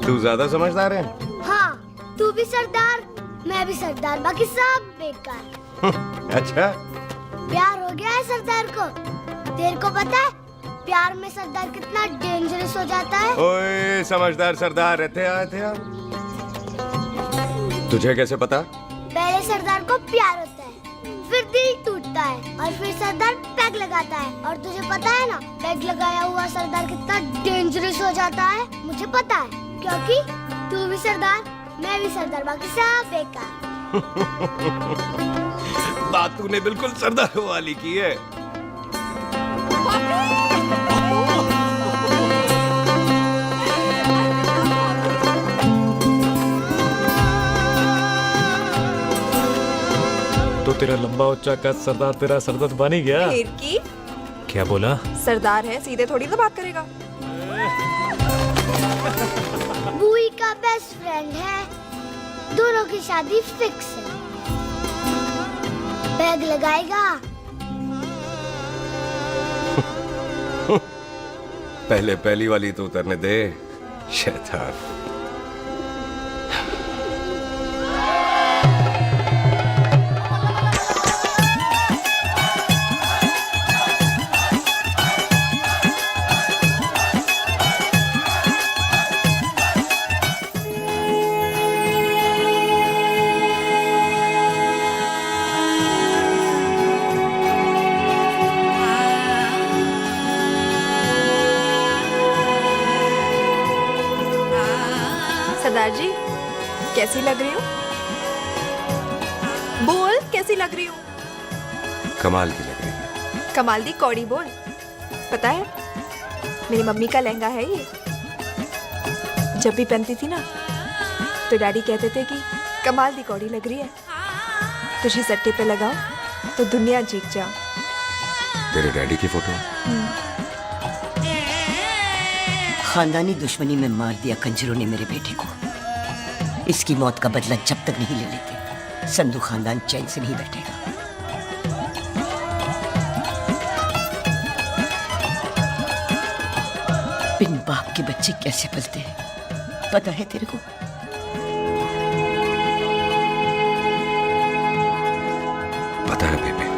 तू ज्यादा समझदार है। हाँ तू भी सरदार मैं भी सरदार, बाकी सब बेकार। अच्छा प्यार हो गया है सरदार को। तेरे को पता है प्यार में सरदार कितना डेंजरस हो जाता है। ओए समझदार सरदार रहते आ। तुझे कैसे पता? पहले सरदार को प्यार होता है, फिर दिल टूटता है और फिर सरदार पैग लगाता है। और तुझे पता है ना पैग लगाया हुआ सरदार कितना डेंजरस हो जाता है। मुझे पता है क्योंकि तू भी सरदार मैं भी सरदार, बाकी सब बेकार। बात तूने बिल्कुल सरदार वाली की है। तो तेरा लंबा उच्चा का सरदार तेरा सरदर्द बन ही गया। फिर की क्या बोला? सरदार है सीधे थोड़ी तो बात करेगा। बुई का बेस्ट फ्रेंड है, दोनों की शादी फिक्स है। पैग लगाएगा। पहले पहली वाली तो उतरने दे शैतान। सरदार जी कैसी लग रही हूँ? बोल कैसी लग रही हूँ? कमाल की लग रही है। कमाल दी कौड़ी बोल। पता है मेरी मम्मी का लहंगा है ये। जब भी पहनती थी ना तो डैडी कहते थे कि कमाल दी कौड़ी लग रही है, तुझे सट्टे पे लगाओ तो दुनिया जीत जाओ। तेरे डैडी की फोटो? खानदानी दुश्मनी में मार दिया कंजरों ने मेरे बेटे को। इसकी मौत का बदला जब तक नहीं ले लेते संधू खानदान चैन से नहीं बैठेगा। बिन बाप के बच्चे कैसे पलते हैं पता है तेरे को? पता है बेबे।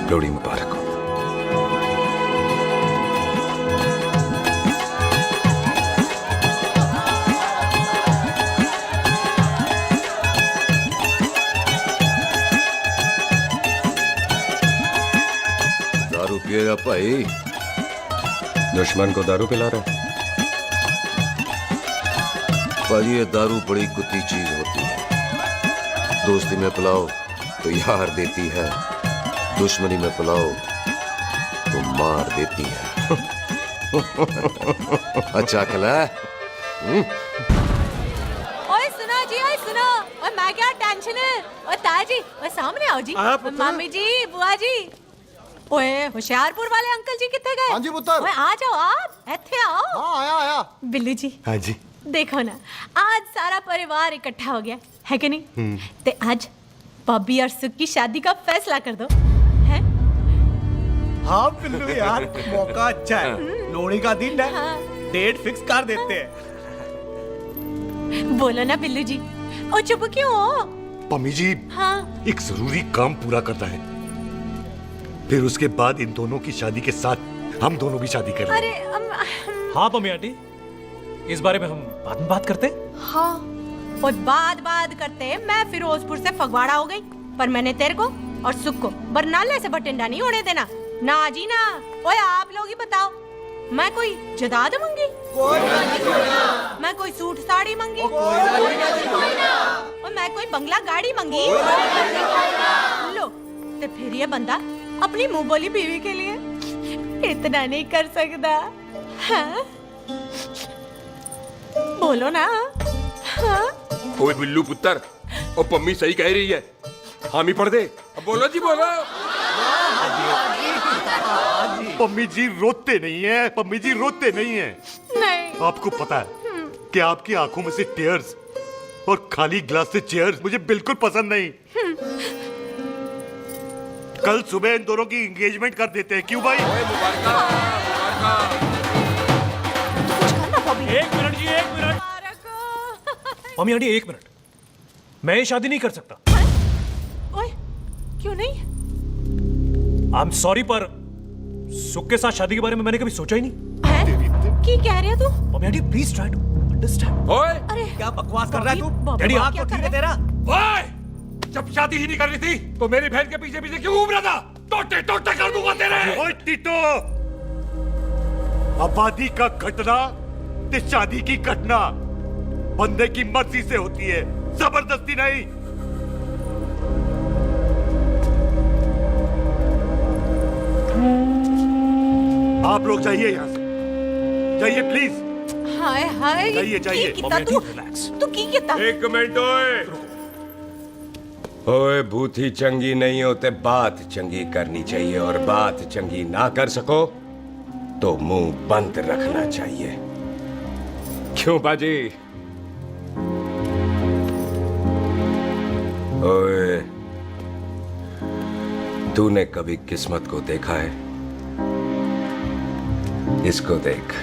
लोहड़ी मुबारक हो। दारू पिएगा भाई? दुश्मन को दारू पिला रहा है? भाजी ये दारू बड़ी कुत्ती चीज होती है। दोस्ती में पिलाओ तो यार देती है, दुश्मनी में पिलाओ तो मार देती है। अच्छा खिला? मैं क्या टेंशन है। ओए ताजी, ओए सामने आओ जी। मामी जी, बुआ जी। ओए होशियारपुर वाले अंकल जी कितने गए? हाँ जी पुत्र। ओए आ जाओ आप, इत्थे आओ। हाँ आया आया। बिल्लू जी। हाँ जी। देखो ना, आज सारा परिवार इकट्ठा हो गया है कि नहीं? ते आज बॉबी और सुख की शादी का फैसला कर दो। हाँ बिल्लू यार, मौका अच्छा है। लोहड़ी का दिन है, डेट फिक्स कर देते हैं। बोलो ना बिल्लू जी, ओ चुप क्यों हो? पम्मी जी, हाँ एक जरूरी काम पूरा करना है, फिर उसके बाद इन दोनों की शादी के साथ हम दोनों भी शादी करेंगे। अरे हाँ पम्मी आंटी, इस बारे में हम बाद में बात करते हैं। हाँ और बात करते। मैं फिरोजपुर से फगवाड़ा हो गई, पर मैंने तेरे को और सुख को बरनाले से बठिंडा नहीं होने देना। ना जी ना। ओए आप लोग ही बताओ, मैं कोई जदाद मंगी? मैं कोई सूट साड़ी मंगी? और मैं कोई बंगला गाड़ी मंगी? लो, तो फिर ये बंदा अपनी मुंह बोली बीवी के लिए इतना नहीं कर सकता। हाँ? बोलो ना। हाँ? ओए बिल्लू पुत्र, ओ पम्मी सही कह रही है, हामी पढ़ दे। अब बोलो जी, बोलो। पम्मी जी रोते नहीं है, पम्मी जी रोते नहीं है। नहीं। आपको पता है कि आपकी आंखों में से टीयर्स और खाली ग्लास से चेयर्स मुझे बिल्कुल पसंद नहीं। कल सुबह इन दोनों की एंगेजमेंट कर देते हैं, क्यों भाई? एक मिनट जी, एक मिनट। मम्मी आंटी एक मिनट, मैं ये शादी नहीं कर सकता। ओए, क्यों नहीं? आई एम सॉरी, पर सुख के साथ शादी के बारे में मैंने कभी सोचा ही नहीं। की कह रहे हो तू? Mummy aunty please try to understand. ओए अरे क्या बकवास कर रहा है तू? डैडी आप तो ठीक है तेरा। ओए, जब शादी ही नहीं करनी थी तो मेरी बहन के पीछे पीछे क्यों घूम रहा था? टोटे टोटे कर दूंगा तेरे। ओए टीटो, आबादी का घटना ते शादी की घटना बंदे की मर्जी से होती है, जबरदस्ती नहीं। आप लोग जाइए यहाँ से, जाइए प्लीज। हाय हाय। जाइए, जाइए। की कितना तू की कितना? एक मिनट। ओए भूथी चंगी नहीं होते, बात चंगी करनी चाहिए, और बात चंगी ना कर सको तो मुंह बंद रखना चाहिए। क्यों बाजी? ओए, तूने कभी किस्मत को देखा है? इसको देख,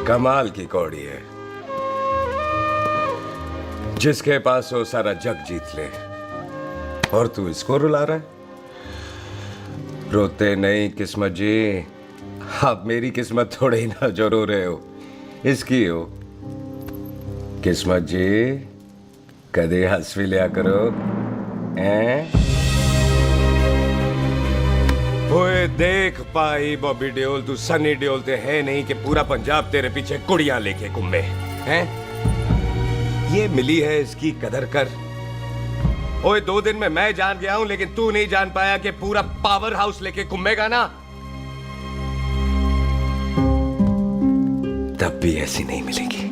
कमाल की कौड़ी है। जिसके पास हो सारा जग जीत ले, और तू इसको रुला रहा है? रोते नहीं किस्मत जी, आप मेरी किस्मत थोड़े ही ना जो रो रहे हो, इसकी हो। किस्मत जी कदे हंस भी लिया करो। ओए देख पाई बॉबी देओल, तू सनी देओल ते है नहीं कि पूरा पंजाब तेरे पीछे कुड़ियां लेके घूमे हैं। ये मिली है, इसकी कदर कर। ओए 2 दिन में मैं जान गया हूं, लेकिन तू नहीं जान पाया कि पूरा पावर हाउस लेके घूमेगा ना, तब भी ऐसी नहीं मिलेगी।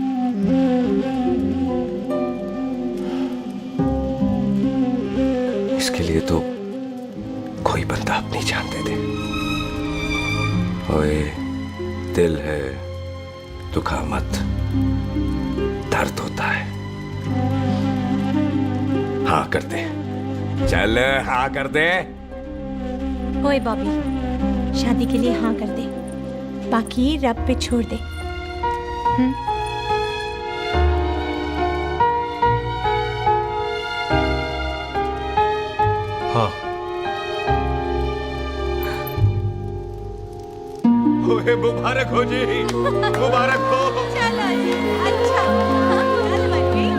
इसके लिए तो कोई बंदा अपनी जान दे दे। ओए, दिल है, दुखा मत, दर्द होता है। हाँ कर दे, चल हाँ कर दे। ओए बॉबी, शादी के लिए हाँ कर दे, बाकी रब पे छोड़ दे। हाँ। ओए मुबारक हो जी, मुबारक हो। चलो जी, अच्छा। चल बच्ची।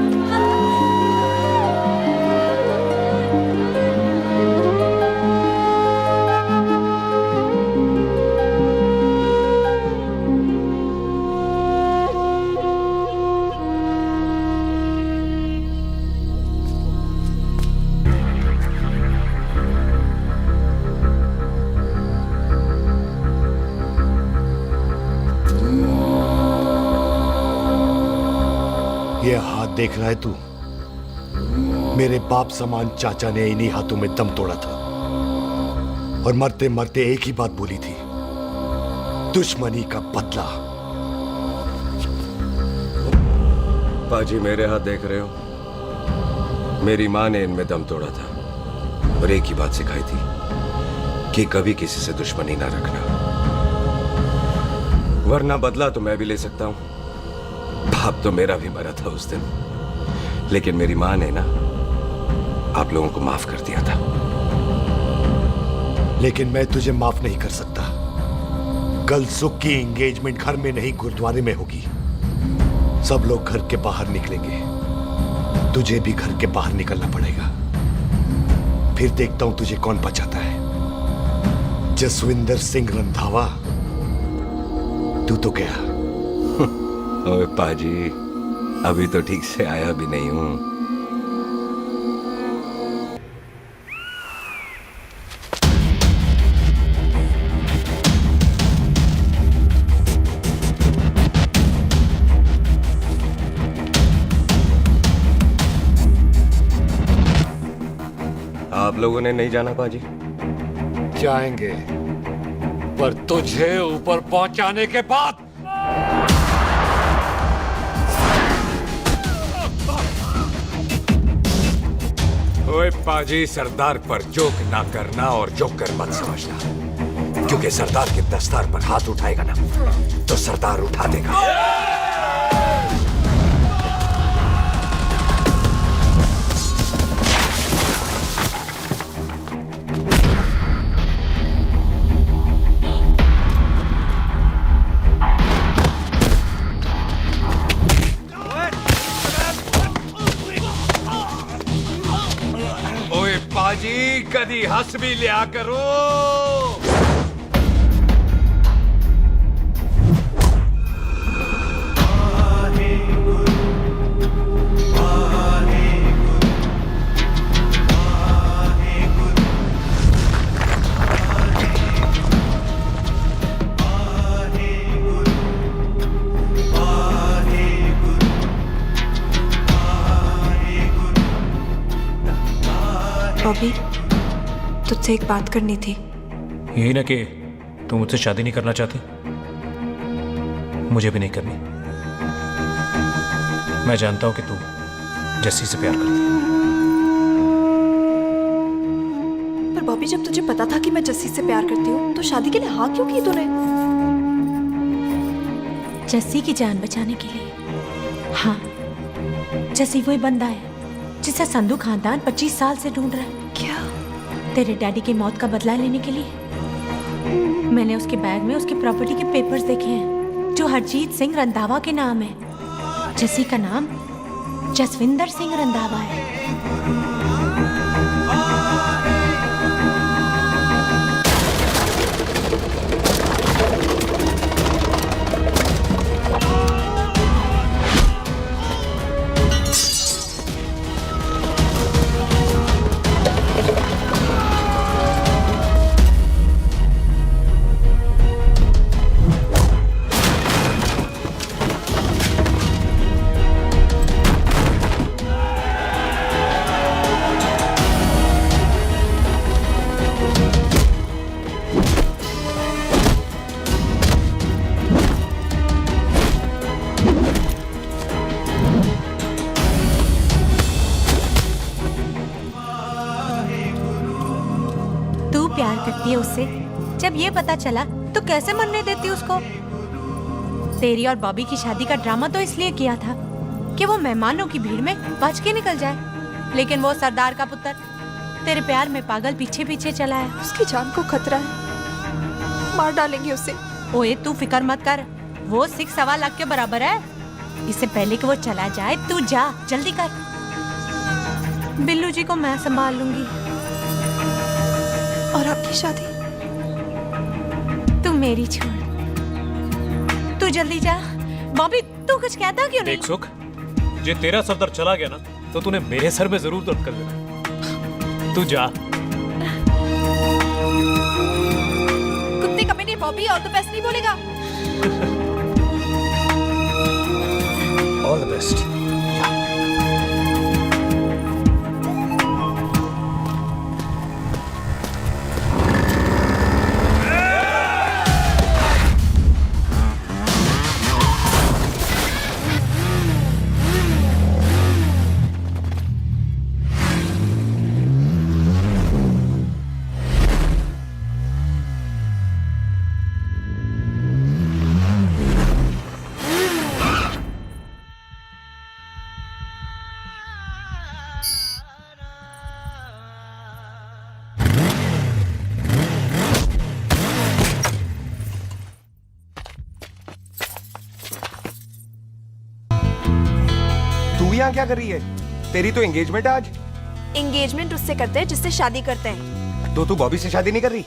ये हाथ देख रहा है तू? मेरे बाप समान चाचा ने इन्हीं हाथों में दम तोड़ा था और मरते मरते एक ही बात बोली थी, दुश्मनी का बदला। पाजी मेरे हाथ देख रहे हो? मेरी माँ ने इनमें दम तोड़ा था और एक ही बात सिखाई थी कि कभी किसी से दुश्मनी ना रखना, वरना बदला तो मैं भी ले सकता हूं। बाप तो मेरा भी मरा था उस दिन, लेकिन मेरी माँ ने ना आप लोगों को माफ कर दिया था। लेकिन मैं तुझे माफ नहीं कर सकता। कल सुख की एंगेजमेंट घर में नहीं गुरुद्वारे में होगी। सब लोग घर के बाहर निकलेंगे, तुझे भी घर के बाहर निकलना पड़ेगा। फिर देखता हूं तुझे कौन बचाता है। जसविंदर सिंह रंधावा, तू तो क्या? ओए पाजी, अभी तो ठीक से आया भी नहीं हूं। आप लोगों ने नहीं जाना पाजी? जाएंगे, पर तुझे ऊपर पहुंचाने के बाद। ओए पाजी, सरदार पर जोक ना करना और जोकर मत समझना, क्योंकि सरदार के दस्तार पर हाथ उठाएगा ना तो सरदार उठा देगा। पाजी, कदी हंस भी लिया करो। बॉबी, तुझसे एक बात करनी थी। यही ना कि तुम मुझसे शादी नहीं करना चाहती? मुझे भी नहीं करनी। मैं जानता हूं कि तू जस्सी से प्यार करती है। पर बॉबी, जब तुझे पता था कि मैं जस्सी से प्यार करती हूँ तो शादी के लिए हाँ क्यों की तूने? जस्सी की जान बचाने के लिए। हाँ, जस्सी वही बंदा है जिसे संधू खानदान 25 साल से ढूंढ रहा है। क्या? तेरे डैडी की मौत का बदला लेने के लिए। मैंने उसके बैग में उसकी प्रॉपर्टी के पेपर्स देखे हैं जो हरजीत सिंह रंधावा के नाम है। जस्सी का नाम जसविंदर सिंह रंधावा है। प्यार करती है उससे। जब ये पता चला तो कैसे मरने देती उसको? तेरी और बॉबी की शादी का ड्रामा तो इसलिए किया था कि वो मेहमानों की भीड़ में बच के निकल जाए, लेकिन वो सरदार का पुत्र तेरे प्यार में पागल पीछे पीछे चला है। उसकी जान को खतरा है, मार डालेंगे उसे। ओए तू फिक्र मत कर, वो 6.25 लाख के बराबर है। इससे पहले कि वो चला जाए तू जा, जल्दी कर। बिल्लू जी को मैं संभाल लूंगी। और आपकी शादी? तू मेरी छोड़, तू जल्दी जा। बॉबी तू कुछ कहता क्यों नहीं? देख सुख, जे तेरा सरदार चला गया ना तो तूने मेरे सर में जरूर दर्द कर देना। तू जा। कुत्ते कमीने बॉबी, और तो बेस्ट नहीं बोलेगा। All the best. तू यहाँ क्या कर रही है? तेरी तो एंगेजमेंट है आज। एंगेजमेंट उससे करते हैं जिससे शादी करते हैं। तो तू बॉबी से शादी नहीं कर रही?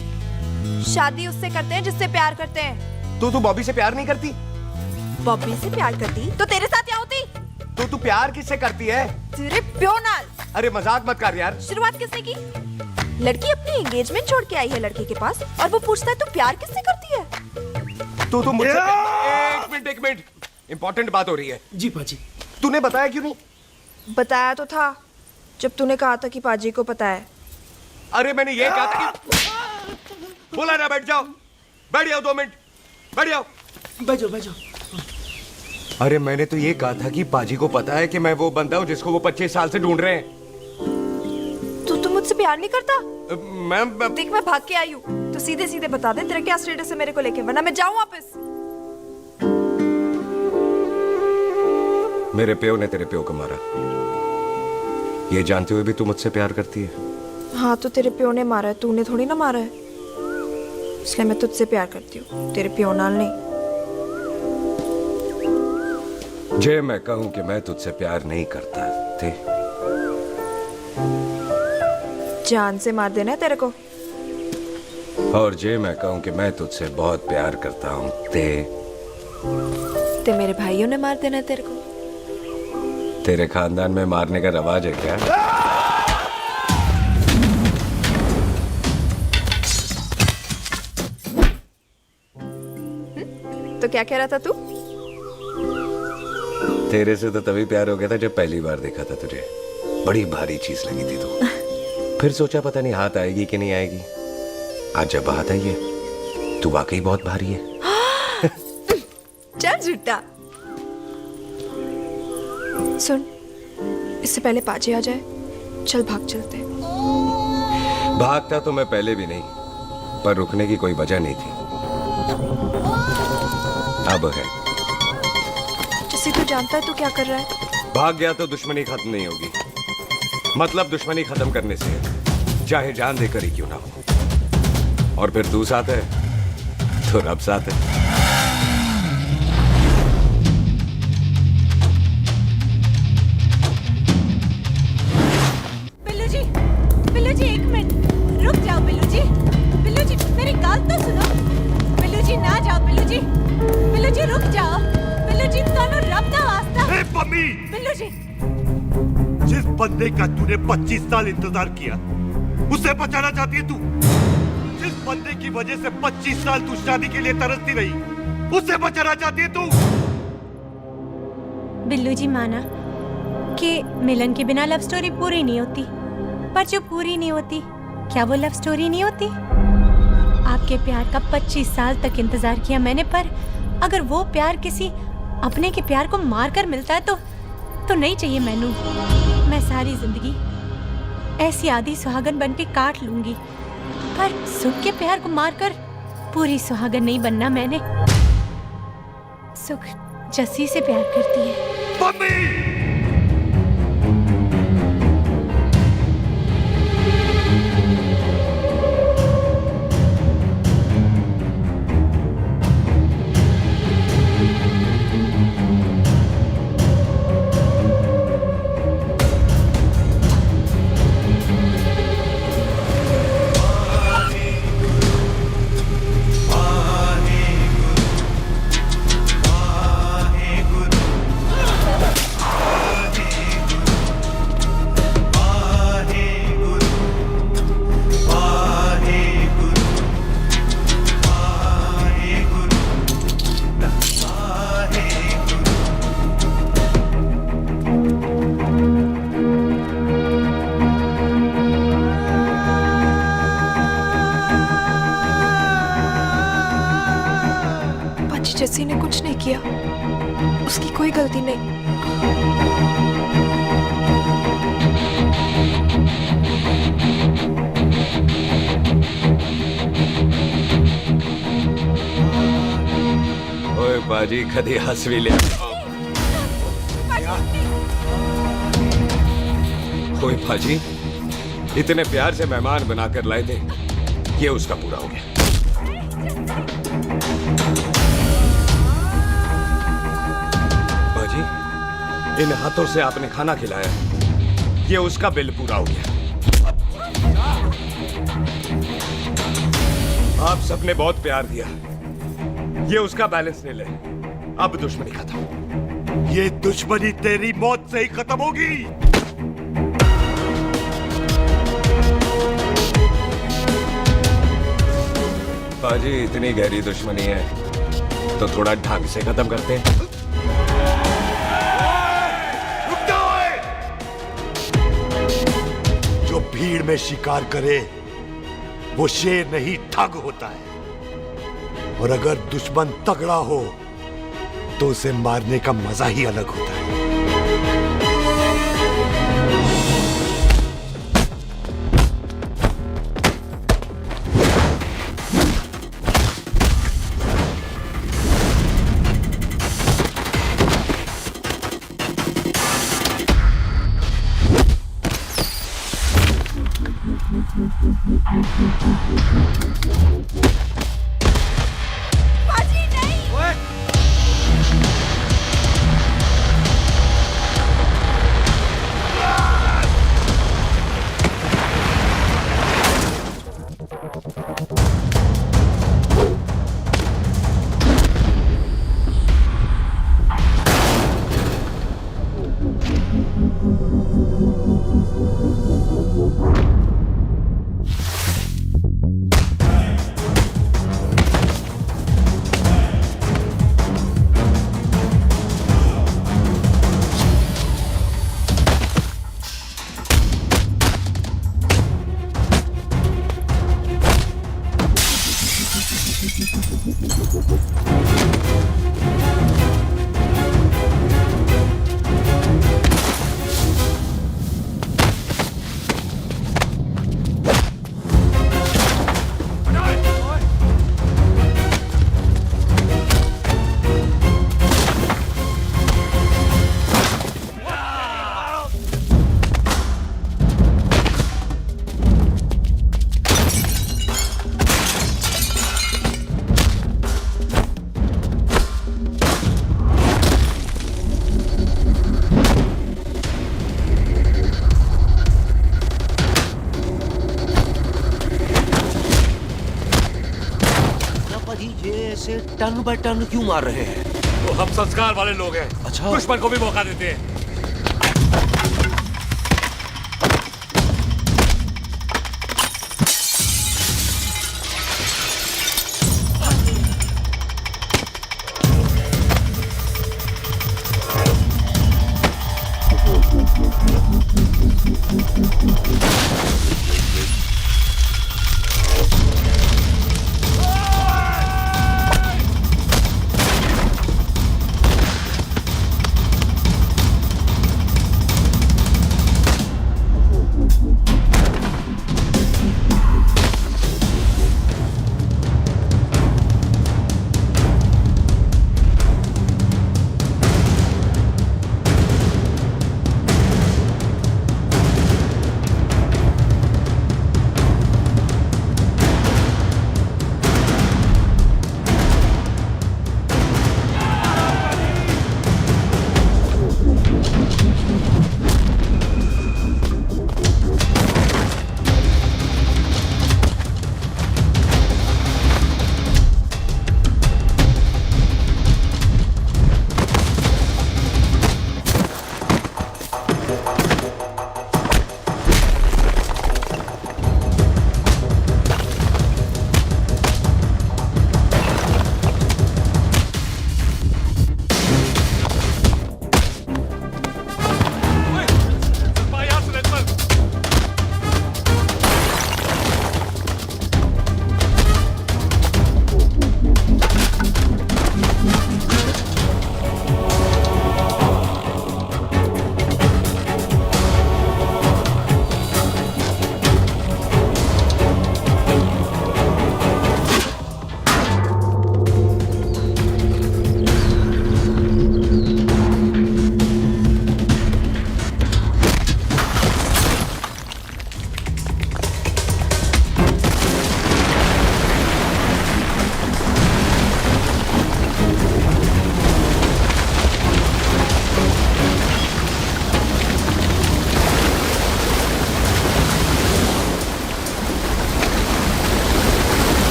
शादी उससे करते हैं जिससे प्यार करते हैं। तो तू बॉबी से प्यार नहीं करती? बॉबी से प्यार करती तो तेरे साथ क्या होती? तो तू प्यार किससे करती है? तेरे प्यो नाल। अरे मजाक मत कर यार। शुरुआत किसने की? लड़की अपनी एंगेजमेंट छोड़ के आई है लड़के के पास और वो पूछता है तू प्यार किससे करती है? तो मुझसे एक मिनट इंपॉर्टेंट बात हो रही है। जी पाजी। तूने बताया क्यों नहीं? बताया तो था जब तूने कहा था कि पाजी को पता है। अरे मैंने ये कहा था कि बोला ना बैठ जाओ। बैठ जाओ 2 मिनट। बैठ जाओ। बैठ जाओ। अरे मैंने तो ये कहा था कि पाजी को पता है कि मैं वो बंदा हूँ जिसको वो 25 साल से ढूंढ रहे हैं। तू मुझसे प्यार नहीं करता? मैं देख मैं भाग के आई हूँ तो सीधे सीधे बता दे तेरा क्या स्टेटस है मेरे को लेके, वरना मैं जाऊँ वापस। मेरे प्यो ने तेरे प्यो को मारा, ये जानते हुए भी तू मुझसे प्यार करती है? हाँ तो तेरे प्यो ने मारा है, तूने थोड़ी ना मारा है, इसलिए मैं तुझसे प्यार करती हूँ, तेरे प्यो नाल नहीं। जे मैं कहूं कि मैं तुझसे प्यार नहीं करता थे, जान से मार देना है तेरे को। और जे मैं कहूं कि मैं तुझसे बहुत प्यार करता हूं ते मेरे भाइयों ने मार देना है तेरे को। तेरे खानदान में मारने का रवाज है क्या? तो क्या कह रहा था तू? तेरे से तो तभी प्यार हो गया था जब पहली बार देखा था तुझे। बड़ी भारी चीज लगी थी तू। फिर सोचा पता नहीं हाथ आएगी कि नहीं आएगी। आज जब हाथ आई है तू वाकई बहुत भारी है। चल झूठा। सुन, इससे पहले पाजी आ जाए, चल भाग चलते। भागता तो मैं पहले भी नहीं, पर रुकने की कोई वजह नहीं थी। अब है। जिसे तू जानता है तू क्या कर रहा है? भाग गया तो दुश्मनी खत्म नहीं होगी। मतलब दुश्मनी खत्म करने से चाहे जान देकर ही क्यों ना हो। और फिर तू साथ है तो रब साथ है। बिल्लू जी 1 मिनट रुक जाओ। बिल्लू जी मेरी बात तो सुनो। बिल्लू जी ना जाओ। बिल्लू जी रुक जाओ। बिल्लू जी दोनों रब दा वास्ता। ए मम्मी! बिल्लू जी, जिस बंदे का तूने 25 साल इंतजार किया उसे बचाना चाहती है तू? जिस बंदे की वजह से 25 साल तू शादी के लिए तरसती रही उसे बचाना चाहती है तू? बिल्लू जी माना कि मिलन के बिना लव स्टोरी पूरी नहीं होती, पर जो पूरी नहीं होती क्या वो लव स्टोरी नहीं होती? आपके प्यार का 25 साल तक इंतजार किया मैंने, पर अगर वो प्यार किसी अपने के प्यार को मार कर मिलता है तो नहीं चाहिए मैनू। मैं सारी जिंदगी ऐसी आधी सुहागन बन के काट लूंगी, पर सुख के प्यार को मारकर पूरी सुहागन नहीं बनना मैंने। सुख जस्सी से प्यार करती है। मम्मी! जस्सी ने कुछ नहीं किया, उसकी कोई गलती नहीं। ओए बाजी कदी हंस भी लिया। ओए बाजी इतने प्यार से मेहमान बनाकर लाए थे, ये उसका पूरा हो गया। इन हाथों से आपने खाना खिलाया, ये उसका बिल पूरा हो गया। आप सबने बहुत प्यार दिया, ये उसका बैलेंस ले ले। अब दुश्मनी खत्म। ये दुश्मनी तेरी मौत से ही खत्म होगी। बाजी, इतनी गहरी दुश्मनी है तो थोड़ा ढंग से खत्म करते हैं। जो भीड़ में शिकार करे वो शेर नहीं ठग होता है, और अगर दुश्मन तगड़ा हो तो उसे मारने का मजा ही अलग होता है। टन बाय टन क्यों मार रहे हैं? तो हम संस्कार वाले लोग हैं। अच्छा। दुश्मन को भी मौका देते हैं।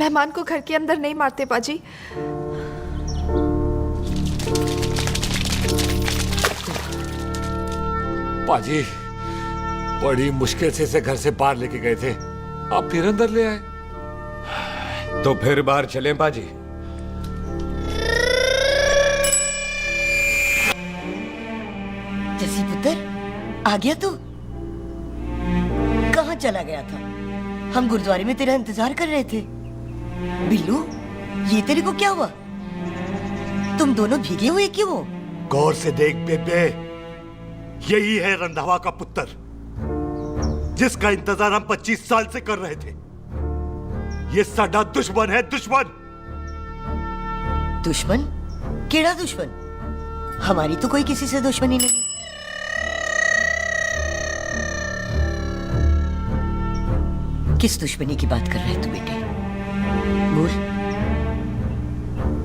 मेहमान को घर के अंदर नहीं मारते पाजी। पाजी बड़ी मुश्किल से इसे घर से बाहर लेके गए थे, आप फिर अंदर ले आए। तो फिर बाहर चलें पाजी। जसी पुत्र, आ गया तू? कहाँ चला गया था? हम गुरुद्वारे में तेरा इंतजार कर रहे थे। बिल्लू, ये तेरे को क्या हुआ? तुम दोनों भीगे हुए क्यों हो? गौर से देख बेबे, यही है रंधावा का पुत्र, जिसका इंतजार हम 25 साल से कर रहे थे। ये साडा दुश्मन है, दुश्मन। दुश्मन? केड़ा दुश्मन? हमारी तो कोई किसी से दुश्मनी नहीं। किस दुश्मनी की बात कर रहा है तू बेटे? बोल,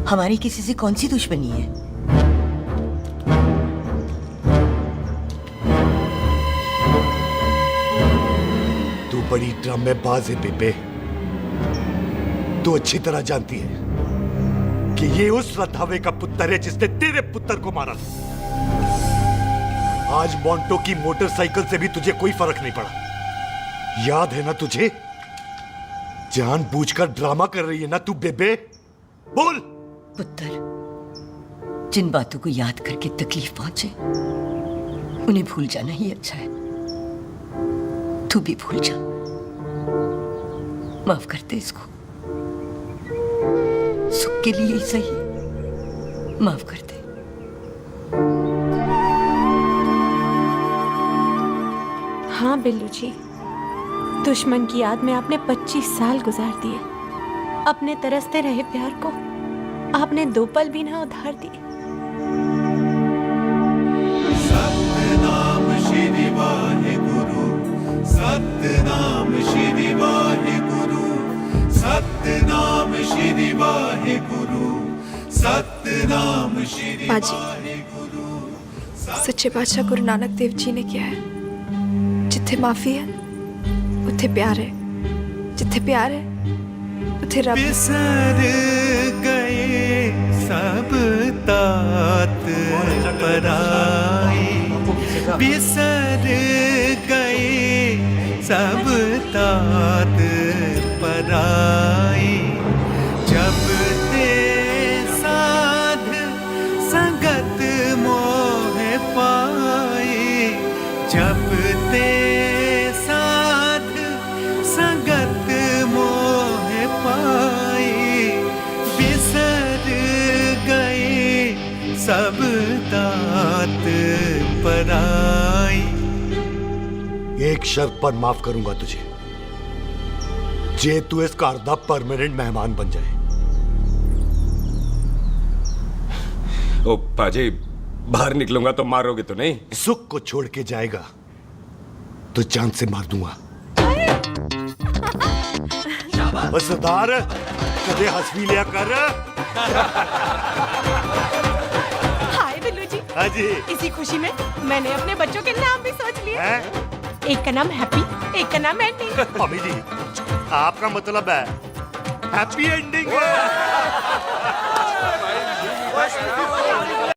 हमारी किसी से कौन सी दुश्मनी है? तू बड़ी ड्रामेबाज है बेबे। तू अच्छी तरह जानती है कि ये उस रंधावे का पुत्र है जिसने तेरे पुत्र को मारा था। आज मोंटो की मोटरसाइकिल से भी तुझे कोई फर्क नहीं पड़ा। याद है ना तुझे? जानबूझकर ड्रामा कर रही है ना तू बेबे? बोल। पुत्र, जिन बातों को याद करके तकलीफ पहुंचे उन्हें भूल जाना ही अच्छा है। तू भी भूल जा। माफ कर दे इसको, सुख के लिए ही सही। माफ कर दे। हाँ बिल्लू जी, दुश्मन की याद में आपने 25 साल गुजार दिए। अपने तरसते रहे प्यार को आपने 2 पल भी ना उधार दिए। सतनाम श्री वाहेगुरु, सतनाम श्री वाहेगुरु, सतनाम श्री वाहेगुरु, सतनाम श्री वाहेगुरु। सच्चे बादशाह गुरु नानक देव जी ने किया है, जिथे माफी है उथे प्यार है, जिथे प्यार है उथे रब। बिसर गए सब तात पराई, बिसर गए सब तात पराई। जब ते साध संगत मोह पाई, जब ते साध संगत मोह पाई। बिसर गए सब तात पराई। एक शर्त पर माफ करूंगा तुझे, जे तू इस घर दा परमानेंट मेहमान बन जाए। ओ पाजी, बाहर निकलूंगा तो मारोगे तो नहीं? सुख को छोड़ के जाएगा तो जान से मार दूंगा। और सरदार, कदे हंस भी लिया कर। हाय बिल्लू जी। हाँ जी। इसी खुशी में मैंने अपने बच्चों के नाम भी सोच लिए। एक का नाम हैप्पी, एक का नाम एंडिंग। मम्मी जी, आपका मतलब है हैप्पी एंडिंग।